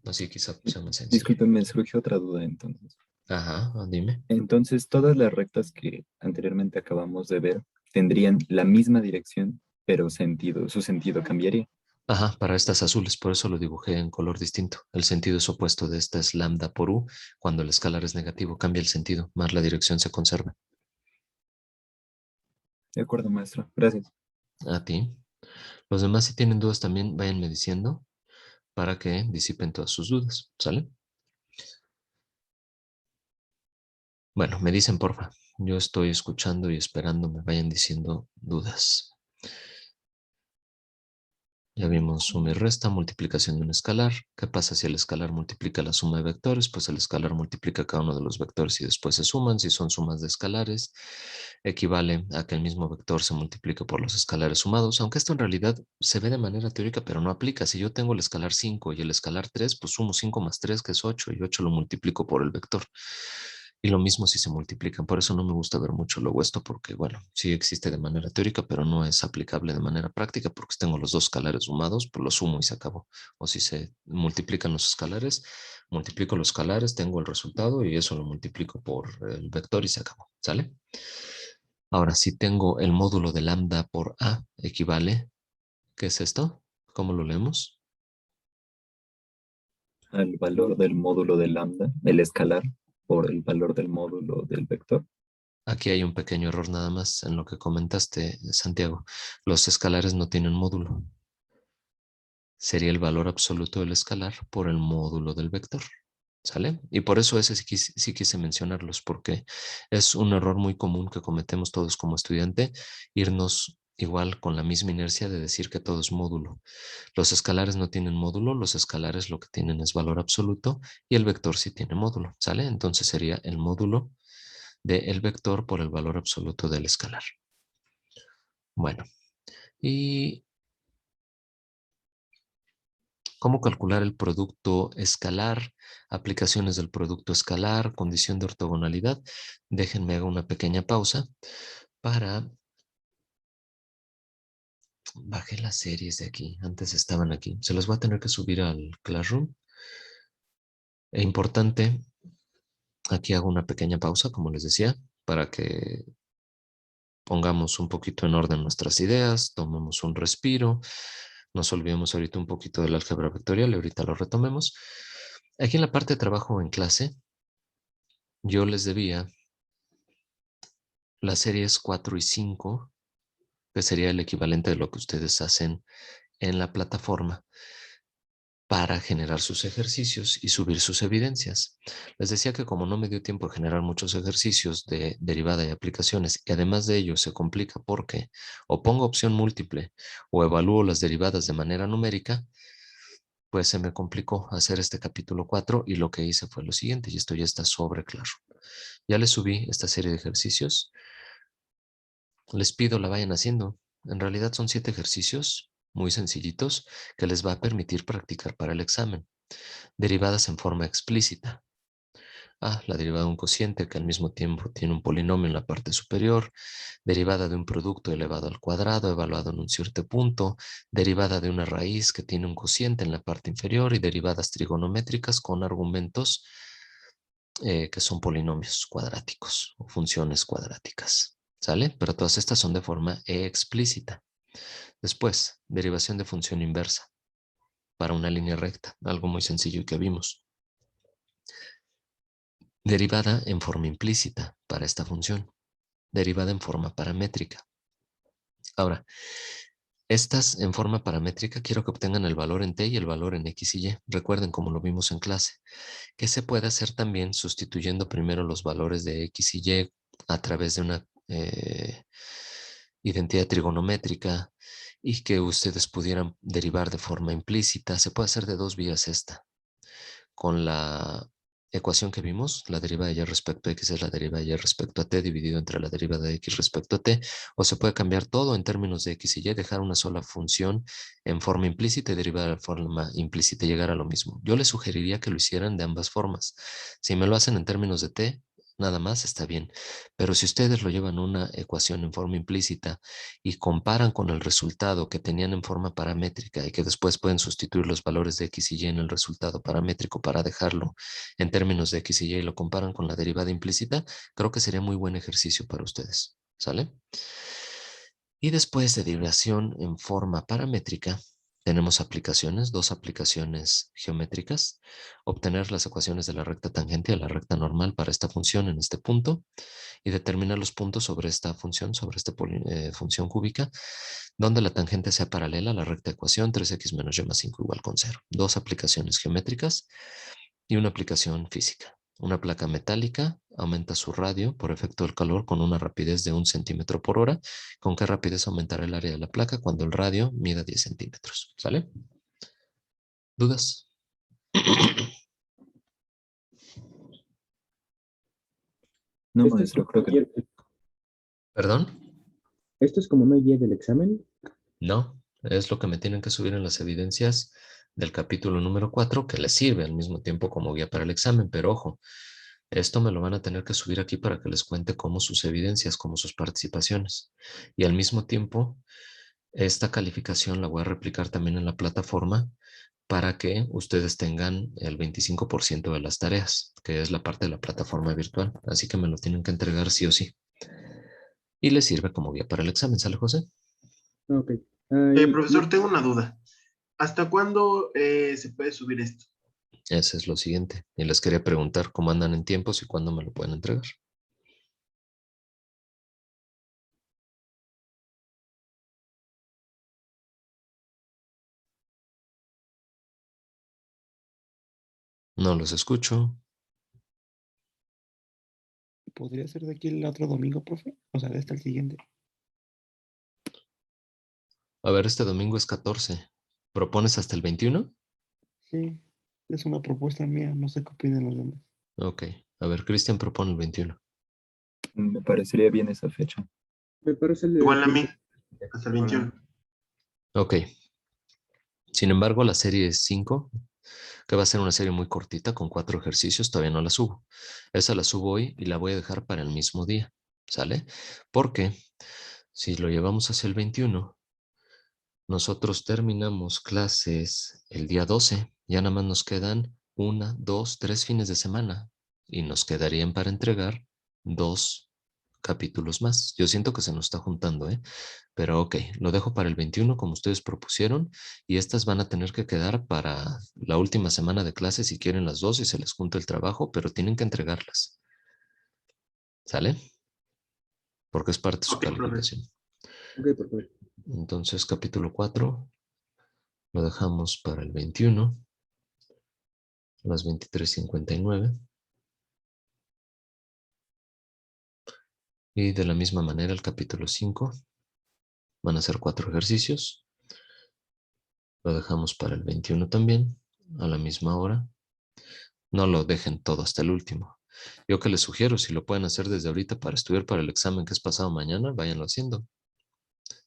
Así quizá sea más sencillo. Disculpen, me surgió otra duda entonces. Ajá, dime. Entonces, todas las rectas que anteriormente acabamos de ver tendrían la misma dirección, pero su sentido cambiaría. Ajá, para estas azules, por eso lo dibujé en color distinto. El sentido es opuesto de esta es lambda por u. Cuando el escalar es negativo, cambia el sentido, más la dirección se conserva. De acuerdo, maestro. Gracias. A ti. Los demás, si tienen dudas también, váyanme diciendo para que disipen todas sus dudas. ¿Sale? Bueno, me dicen, porfa. Yo estoy escuchando y esperando me vayan diciendo dudas. Ya vimos suma y resta, multiplicación de un escalar. ¿Qué pasa si el escalar multiplica la suma de vectores? Pues el escalar multiplica cada uno de los vectores y después se suman. Si son sumas de escalares, equivale a que el mismo vector se multiplique por los escalares sumados, aunque esto en realidad se ve de manera teórica, pero no aplica. Si yo tengo el escalar 5 y el escalar 3, pues sumo 5 más 3, que es 8, y 8 lo multiplico por el vector. Y lo mismo si se multiplican. Por eso no me gusta ver mucho lo opuesto, porque, bueno, sí existe de manera teórica, pero no es aplicable de manera práctica, porque si tengo los dos escalares sumados, pues lo sumo y se acabó. O si se multiplican los escalares, multiplico los escalares, tengo el resultado y eso lo multiplico por el vector y se acabó. ¿Sale? Ahora, si tengo el módulo de lambda por A equivale, ¿qué es esto? ¿Cómo lo leemos? Al valor del módulo de lambda, el escalar, por el valor del módulo del vector. Aquí hay un pequeño error nada más en lo que comentaste, Santiago. Los escalares no tienen módulo. Sería el valor absoluto del escalar por el módulo del vector. ¿Sale? Y por eso ese sí quise mencionarlos, porque es un error muy común que cometemos todos como estudiante, irnos igual con la misma inercia de decir que todo es módulo. Los escalares no tienen módulo, los escalares lo que tienen es valor absoluto y el vector sí tiene módulo, ¿sale? Entonces sería el módulo del vector por el valor absoluto del escalar. Bueno, y cómo calcular el producto escalar, aplicaciones del producto escalar, condición de ortogonalidad. Déjenme hacer una pequeña pausa para... Bajé las series de aquí, antes estaban aquí. Se las voy a tener que subir al Classroom. Es importante, aquí hago una pequeña pausa, como les decía, para que pongamos un poquito en orden nuestras ideas, tomemos un respiro, nos olvidemos ahorita un poquito del álgebra vectorial y ahorita lo retomemos. Aquí en la parte de trabajo en clase, yo les debía las series 4 y 5, que sería el equivalente de lo que ustedes hacen en la plataforma para generar sus ejercicios y subir sus evidencias. Les decía que como no me dio tiempo de generar muchos ejercicios de derivada y aplicaciones, y además de ello se complica porque o pongo opción múltiple o evalúo las derivadas de manera numérica, pues se me complicó hacer este capítulo 4 y lo que hice fue lo siguiente, y esto ya está sobre claro. Ya les subí esta serie de ejercicios. Les pido la vayan haciendo. En realidad son 7 ejercicios muy sencillitos que les va a permitir practicar para el examen. Derivadas en forma explícita. La derivada de un cociente que al mismo tiempo tiene un polinomio en la parte superior, derivada de un producto elevado al cuadrado evaluado en un cierto punto, derivada de una raíz que tiene un cociente en la parte inferior y derivadas trigonométricas con argumentos que son polinomios cuadráticos o funciones cuadráticas. ¿Sale? Pero todas estas son de forma explícita. Después, derivación de función inversa para una línea recta, algo muy sencillo que vimos. Derivada en forma implícita para esta función. Derivada en forma paramétrica. Ahora, estas en forma paramétrica quiero que obtengan el valor en t y el valor en x y y. Recuerden, como lo vimos en clase, que se puede hacer también sustituyendo primero los valores de x y y a través de una identidad trigonométrica y que ustedes pudieran derivar de forma implícita. Se puede hacer de dos vías esta. Con la ecuación que vimos, la derivada de y respecto a x es la derivada de y respecto a t dividido entre la derivada de x respecto a t, o se puede cambiar todo en términos de x y y, dejar una sola función en forma implícita y derivar de forma implícita y llegar a lo mismo. Yo les sugeriría que lo hicieran de ambas formas. Si me lo hacen en términos de t, nada más está bien. Pero si ustedes lo llevan a una ecuación en forma implícita y comparan con el resultado que tenían en forma paramétrica y que después pueden sustituir los valores de x y y en el resultado paramétrico para dejarlo en términos de x y y lo comparan con la derivada implícita, creo que sería muy buen ejercicio para ustedes. ¿Sale? Y después de derivación en forma paramétrica, tenemos aplicaciones, dos aplicaciones geométricas. Obtener las ecuaciones de la recta tangente y de la recta normal para esta función en este punto y determinar los puntos sobre esta función, sobre esta función cúbica, donde la tangente sea paralela a la recta ecuación 3x menos y más 5 igual con 0. Dos aplicaciones geométricas y una aplicación física. Una placa metálica aumenta su radio por efecto del calor con una rapidez de 1 centímetro por hora. ¿Con qué rapidez aumentará el área de la placa cuando el radio mida 10 centímetros? ¿Sale? ¿Dudas? No, Esto es maestro, como creo que no. ¿Perdón? ¿Esto es como una guía del examen? No, es lo que me tienen que subir en las evidencias del capítulo número 4, que les sirve al mismo tiempo como guía para el examen, pero ojo, esto me lo van a tener que subir aquí para que les cuente como sus evidencias, como sus participaciones. Y al mismo tiempo, esta calificación la voy a replicar también en la plataforma para que ustedes tengan el 25% de las tareas, que es la parte de la plataforma virtual. Así que me lo tienen que entregar sí o sí. y le sirve como guía para el examen. ¿Sale, José? Ok. Ah, y- Profesor, tengo una duda. ¿Hasta cuándo se puede subir esto? Ese es lo siguiente. Y les quería preguntar cómo andan en tiempos y cuándo me lo pueden entregar. No los escucho. ¿Podría ser de aquí el otro domingo, profe? O sea, de este al siguiente. A ver, este domingo es 14. ¿Propones hasta el 21? Sí, es una propuesta mía, no sé qué opinan los demás. Ok. A ver, Cristian propone el 21. Me parecería bien esa fecha. me parece Igual a bien. mí, hasta el 21. Ok. Sin embargo, la serie 5, que va a ser una serie muy cortita con 4 ejercicios, todavía no la subo. Esa la subo hoy y la voy a dejar para el mismo día. ¿Sale? Porque si lo llevamos hacia el 21, nosotros terminamos clases el día 12. Ya nada más nos quedan 1, 2, 3 fines de semana y nos quedarían para entregar 2 capítulos más. Yo siento que se nos está juntando, ¿eh? Pero ok, lo dejo para el 21 como ustedes propusieron y estas van a tener que quedar para la última semana de clase si quieren las dos y se les junta el trabajo, pero tienen que entregarlas. ¿Sale? Porque es parte de su Ok, profe. calificación. Ok, perfecto. Entonces, capítulo 4 lo dejamos para el 21, a las 23:59. Y de la misma manera, el capítulo 5 van a ser 4 ejercicios. Lo dejamos para el 21 también, a la misma hora. No lo dejen todo hasta el último. Yo que les sugiero, si lo pueden hacer desde ahorita para estudiar para el examen que es pasado mañana, váyanlo haciendo.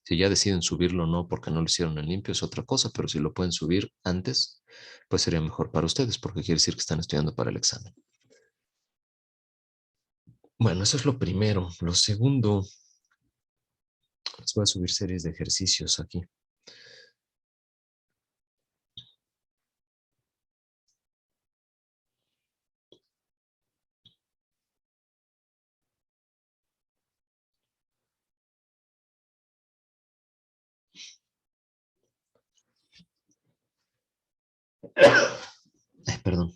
Si ya deciden subirlo o no porque no lo hicieron en limpio es otra cosa, pero si lo pueden subir antes, pues sería mejor para ustedes porque quiere decir que están estudiando para el examen. Bueno, eso es lo primero. Lo segundo, les voy a subir series de ejercicios aquí. Perdón.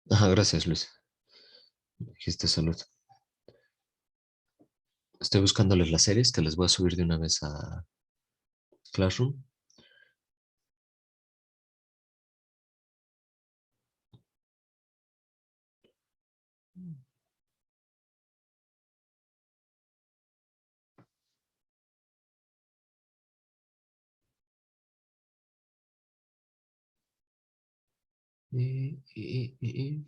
Ajá, gracias, Luis. Dijiste salud. Estoy buscándoles las series que les voy a subir de una vez a Classroom. Y, y, y, y.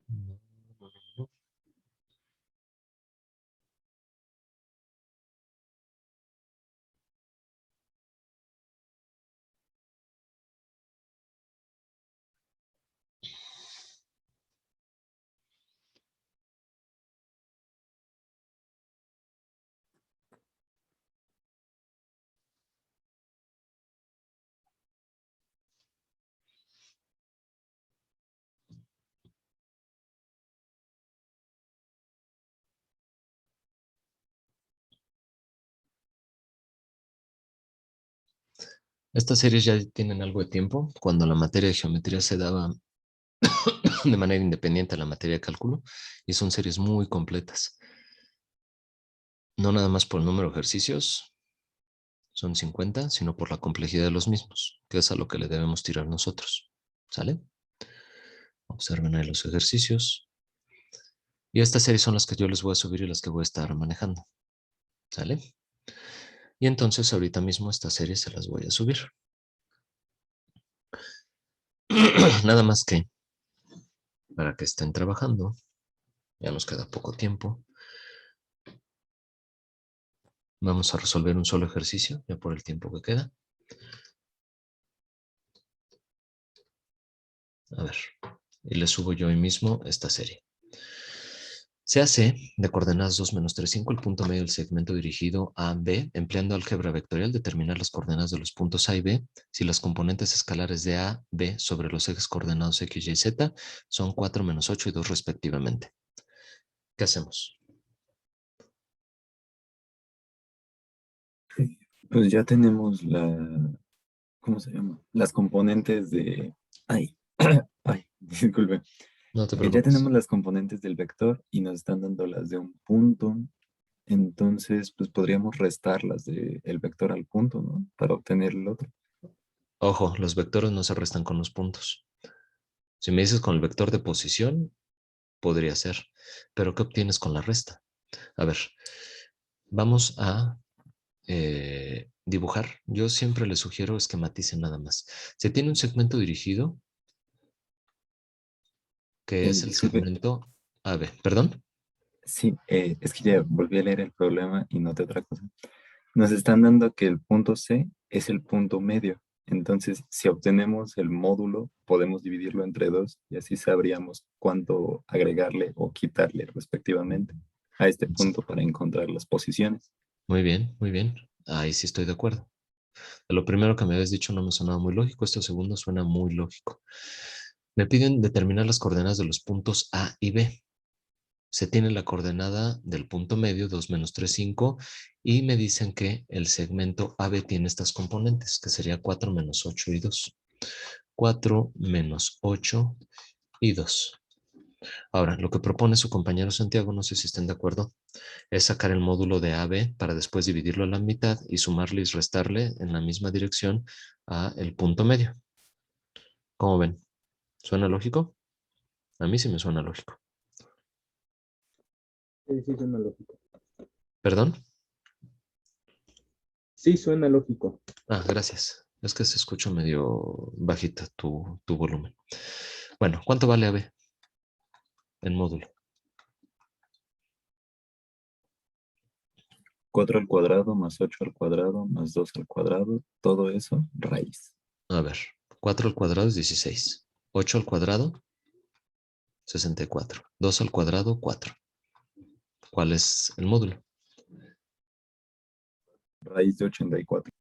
No, no, no. Estas series ya tienen algo de tiempo. Cuando la materia de geometría se daba de manera independiente a la materia de cálculo y son series muy completas. No nada más por el número de ejercicios, son 50, sino por la complejidad de los mismos, que es a lo que le debemos tirar nosotros. ¿Sale? Observen ahí los ejercicios. Y estas series son las que yo les voy a subir y las que voy a estar manejando. ¿Sale? Y entonces ahorita mismo estas series se las voy a subir. Nada más que para que estén trabajando, ya nos queda poco tiempo. Vamos a resolver un solo ejercicio, ya por el tiempo que queda. A ver, y le subo yo hoy mismo esta serie. Se hace de coordenadas 2, menos 3, 5, el punto medio del segmento dirigido a B, empleando álgebra vectorial, determinar las coordenadas de los puntos A y B, si las componentes escalares de A, B sobre los ejes coordenados X, Y, Z son 4, menos 8 y 2 respectivamente. ¿Qué hacemos? Pues ya tenemos ¿cómo se llama? Las componentes de, ay, ay, disculpe, No te que ya preocupes. tenemos las componentes del vector y nos están dando las de un punto. Entonces, pues podríamos restarlas del vector al punto, ¿no? Para obtener el otro. Ojo, los vectores no se restan con los puntos. Si me dices con el vector de posición, podría ser. Pero ¿qué obtienes con la resta? A ver, vamos a dibujar. Yo siempre les sugiero esquematicen nada más. Se tiene un segmento dirigido que es el Disculpe, segmento AB. ¿Perdón? sí, es que ya volví a leer el problema y noté otra cosa. Nos están dando que el punto C es el punto medio. Entonces, si obtenemos el módulo, podemos dividirlo entre dos y así sabríamos cuánto agregarle o quitarle respectivamente a este punto para encontrar las posiciones. Muy bien, muy bien. Ahí sí estoy de acuerdo. Lo primero que me habías dicho no me sonaba muy lógico. Esto segundo suena muy lógico. Me piden determinar las coordenadas de los puntos A y B. Se tiene la coordenada del punto medio, 2, menos 3, 5, y me dicen que el segmento AB tiene estas componentes, que sería 4, menos 8 y 2. 4 menos 8 y 2. Ahora, lo que propone su compañero Santiago, no sé si estén de acuerdo, es sacar el módulo de AB para después dividirlo a la mitad y sumarle y restarle en la misma dirección a el punto medio. ¿Cómo ven? ¿Suena lógico? A mí sí me suena lógico. Sí, sí suena lógico. ¿Perdón? Sí suena lógico. Ah, gracias. Es que se escucha medio bajita tu volumen. Bueno, ¿cuánto vale AB en módulo? 4 al cuadrado más 8 al cuadrado más 2 al cuadrado, todo eso, raíz. A ver, 4 al cuadrado es 16. 8 al cuadrado, 64. 2 al cuadrado, 4. ¿Cuál es el módulo? Raíz de 84.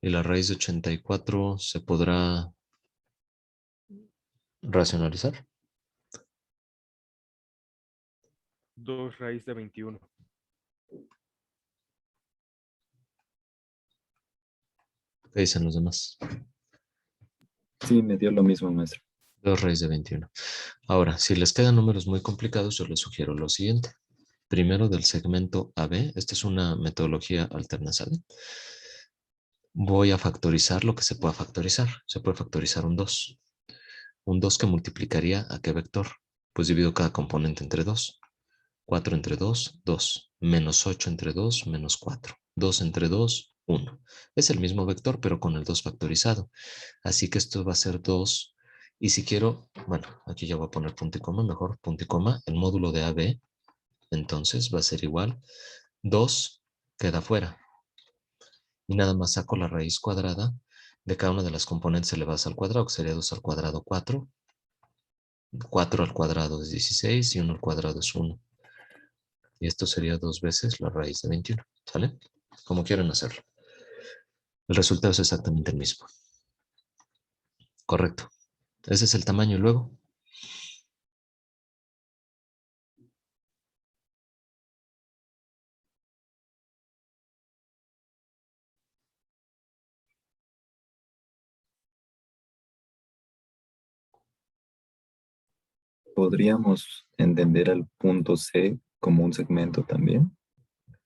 Y la raíz de 84 se podrá racionalizar. 2 raíz de 21. ¿Qué dicen los demás? Sí, me dio lo mismo, maestro. 2 raíz de 21. Ahora, si les quedan números muy complicados, yo les sugiero lo siguiente. Primero del segmento AB, esta es una metodología alterna, ¿sale? Voy a factorizar lo que se pueda factorizar. Se puede factorizar un 2. Un 2 que multiplicaría ¿a qué vector? Pues divido cada componente entre 2. 4 entre 2, 2. Menos 8 entre 2, menos 4. 2 entre 2, 1. Es el mismo vector, pero con el 2 factorizado. Así que esto va a ser 2. Y si quiero, bueno, aquí ya voy a poner punto y coma, mejor punto y coma. El módulo de AB, entonces va a ser igual. 2 queda fuera. Y nada más saco la raíz cuadrada de cada una de las componentes elevadas al cuadrado, que sería 2 al cuadrado 4. 4 al cuadrado es 16 y 1 al cuadrado es 1. Y esto sería 2 veces la raíz de 21. ¿Sale? Como quieran hacerlo. El resultado es exactamente el mismo. Correcto. Ese es el tamaño. Y luego, ¿podríamos entender al punto C como un segmento también?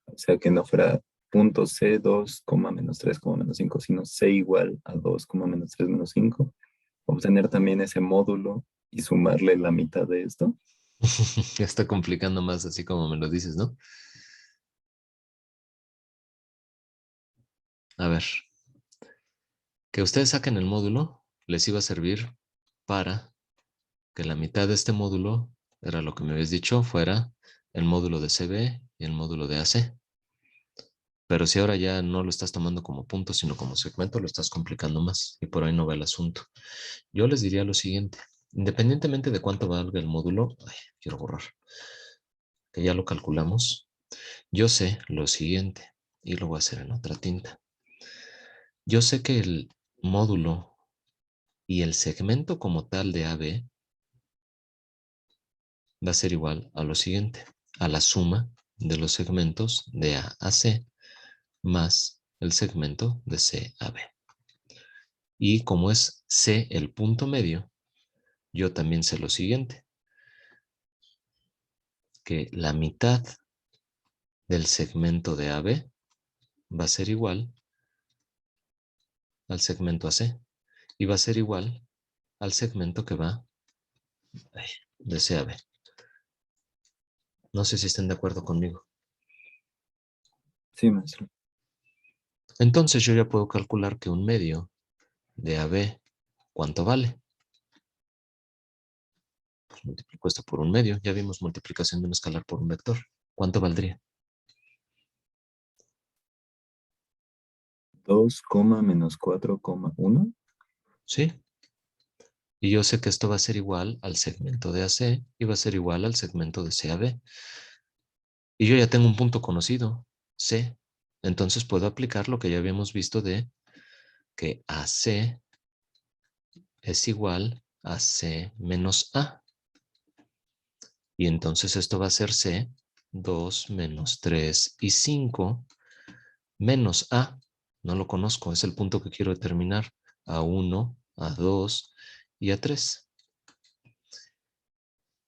O sea, que no fuera punto C 2, menos 3, menos 5, sino C igual a 2, menos 3, menos 5. Obtener también ese módulo y sumarle la mitad de esto. ya está complicando más así como me lo dices, ¿no? A ver, que ustedes saquen el módulo les iba a servir para que la mitad de este módulo, era lo que me habías dicho, fuera el módulo de CB y el módulo de AC. Pero si ahora ya no lo estás tomando como punto, sino como segmento, lo estás complicando más y por ahí no va el asunto. Yo les diría lo siguiente, independientemente de cuánto valga el módulo, ay, quiero borrar, que ya lo calculamos, yo sé lo siguiente y lo voy a hacer en otra tinta. Yo sé que el módulo y el segmento como tal de AB va a ser igual a lo siguiente, a la suma de los segmentos de A a C más el segmento de C a B. Y como es C el punto medio, yo también sé lo siguiente, que la mitad del segmento de AB va a ser igual al segmento AC y va a ser igual al segmento que va de C a B. No sé si estén de acuerdo conmigo. Sí, maestro. Entonces yo ya puedo calcular que un medio de AB, ¿cuánto vale? Pues multiplico esto por un medio. Ya vimos multiplicación de un escalar por un vector. ¿Cuánto valdría? 2, menos 4,1. ¿Sí? Y yo sé que esto va a ser igual al segmento de AC y va a ser igual al segmento de CAB. Y yo ya tengo un punto conocido, C. Entonces puedo aplicar lo que ya habíamos visto de que AC es igual a C menos A. Y entonces esto va a ser C, 2 menos 3 y 5 menos A. No lo conozco, es el punto que quiero determinar. A1, A2 y A3.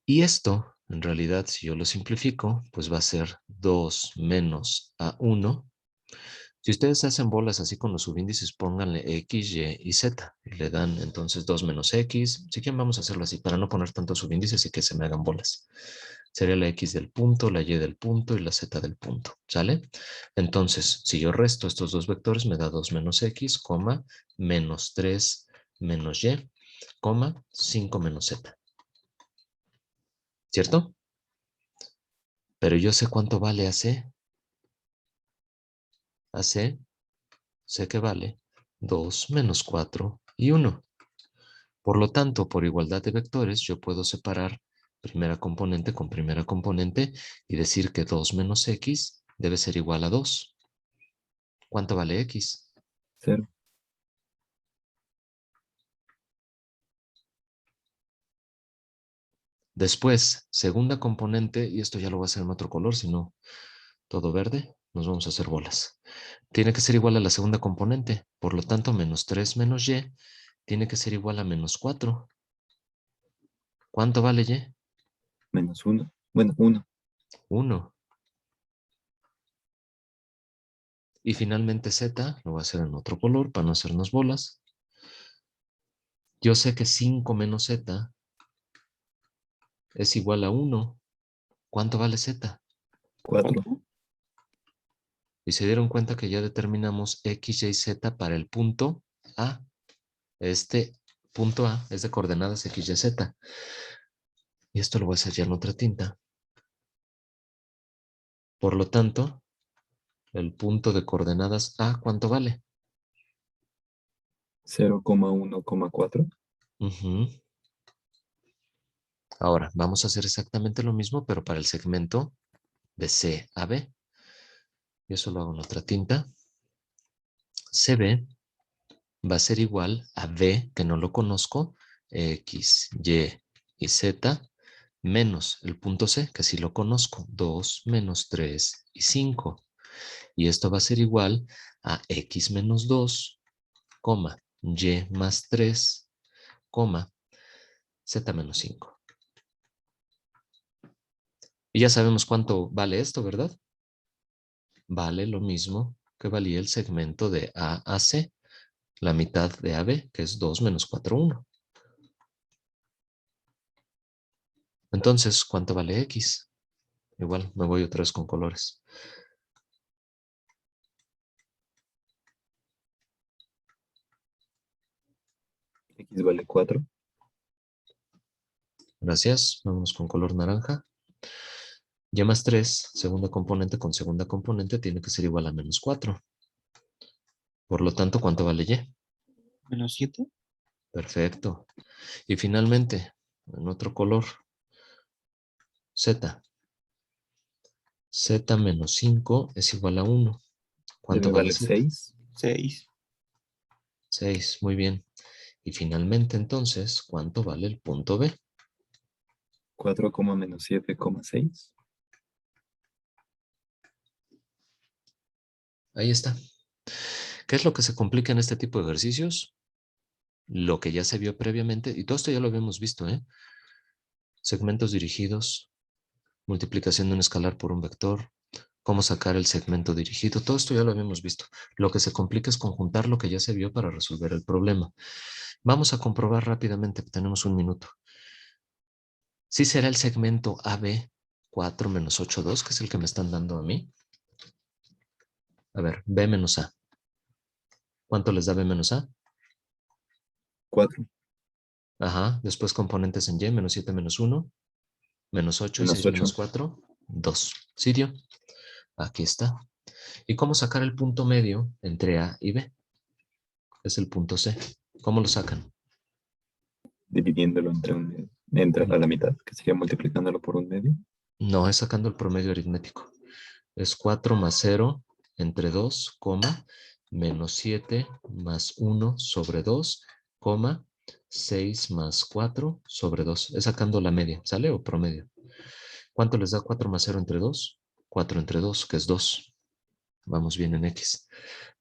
Y esto, en realidad, si yo lo simplifico, pues va a ser 2 menos A1. Si ustedes hacen bolas así con los subíndices, pónganle X, Y y Z. Y le dan entonces 2 menos X. Si quieren, vamos a hacerlo así para no poner tantos subíndices y que se me hagan bolas. Sería la X del punto, la Y del punto y la Z del punto. ¿Sale? Entonces, si yo resto estos dos vectores, me da 2 menos X, coma, menos 3 menos Y, coma, 5 menos Z. ¿Cierto? Pero yo sé cuánto vale AC. AC, sé que vale 2 menos 4 y 1. Por lo tanto, por igualdad de vectores, yo puedo separar primera componente con primera componente y decir que 2 menos X debe ser igual a 2. ¿Cuánto vale X? 0. Después, segunda componente, y esto ya lo voy a hacer en otro color, si no, todo verde, nos vamos a hacer bolas. Tiene que ser igual a la segunda componente, por lo tanto, menos 3 menos Y tiene que ser igual a menos 4. ¿Cuánto vale Y? Menos 1. Bueno, 1. 1. Y finalmente Z, lo voy a hacer en otro color para no hacernos bolas. Yo sé que 5 menos Z es igual a 1. ¿Cuánto vale Z? 4. Y se dieron cuenta que ya determinamos X, Y, Z para el punto A. Este punto A es de coordenadas X, Y, Z. Y esto lo voy a hacer ya en otra tinta. Por lo tanto, el punto de coordenadas A, ¿cuánto vale? 0,1,4. Ujú. Ahora, vamos a hacer exactamente lo mismo, pero para el segmento de C a B. Y eso lo hago en otra tinta. CB va a ser igual a B, que no lo conozco, X, Y y Z, menos el punto C, que sí lo conozco, 2 menos 3 y 5. Y esto va a ser igual a X menos 2, coma, Y más 3, coma, Z menos 5. Y ya sabemos cuánto vale esto, ¿verdad? Vale lo mismo que valía el segmento de A a C, la mitad de AB, que es 2 menos 4, 1. Entonces, ¿cuánto vale X? Igual, me voy otra vez con colores. X vale 4. Gracias. Vamos con color naranja. Y más 3, segunda componente con segunda componente, tiene que ser igual a menos 4. Por lo tanto, ¿cuánto vale Y? Menos 7. Perfecto. Y finalmente, en otro color, Z. Z menos 5 es igual a 1. ¿Cuánto Debe vale valer Z? 6. 6. 6, muy bien. Y finalmente, entonces, ¿cuánto vale el punto B? 4, menos 7,6. Ahí está. ¿Qué es lo que se complica en este tipo de ejercicios? Lo que ya se vio previamente, y todo esto ya lo habíamos visto, ¿eh? Segmentos dirigidos, multiplicación de un escalar por un vector, cómo sacar el segmento dirigido, todo esto ya lo habíamos visto. Lo que se complica es conjuntar lo que ya se vio para resolver el problema. Vamos a comprobar rápidamente, tenemos un minuto. Sí será el segmento AB 4 menos 8, 2, que es el que me están dando a mí. A ver, B menos A. ¿Cuánto les da B menos A? 4. Ajá, después componentes en Y, menos 7 menos 1, menos 8 y Menos 6 8. menos 4, 2. ¿Sí dio? Aquí está. ¿Y cómo sacar el punto medio entre A y B? Es el punto C. ¿Cómo lo sacan? Dividiéndolo entre a la mitad, que sería multiplicándolo por un medio. No, es sacando el promedio aritmético. Es 4 más 0 entre 2, coma, menos 7 más 1 sobre 2, coma, 6 más 4 sobre 2. Es sacando la media, ¿sale? O promedio. ¿Cuánto les da 4 más 0 entre 2? 4 entre 2, que es 2. Vamos bien en X.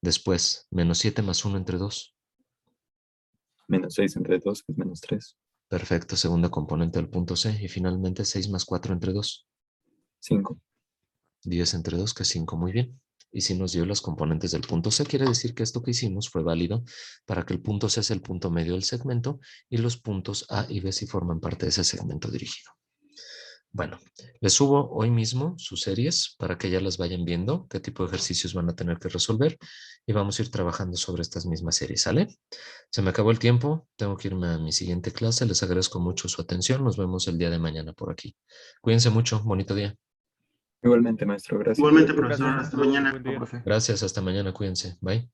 Después, menos 7 más 1 entre 2. Menos 6 entre 2, que es menos 3. Perfecto, segunda componente del punto C. Y finalmente 6 más 4 entre 2. 5. 10 entre 2, que es 5. Muy bien. Y si nos dio las componentes del punto C, quiere decir que esto que hicimos fue válido para que el punto C sea el punto medio del segmento y los puntos A y B sí forman parte de ese segmento dirigido. Bueno, les subo hoy mismo sus series para que ya las vayan viendo, qué tipo de ejercicios van a tener que resolver y vamos a ir trabajando sobre estas mismas series, ¿sale? Se me acabó el tiempo, tengo que irme a mi siguiente clase, les agradezco mucho su atención, nos vemos el día de mañana por aquí. Cuídense mucho, bonito día. Igualmente, maestro, gracias. Igualmente, Gracias, profesor, hasta maestro. mañana. Buen día. Gracias, hasta mañana, cuídense, bye.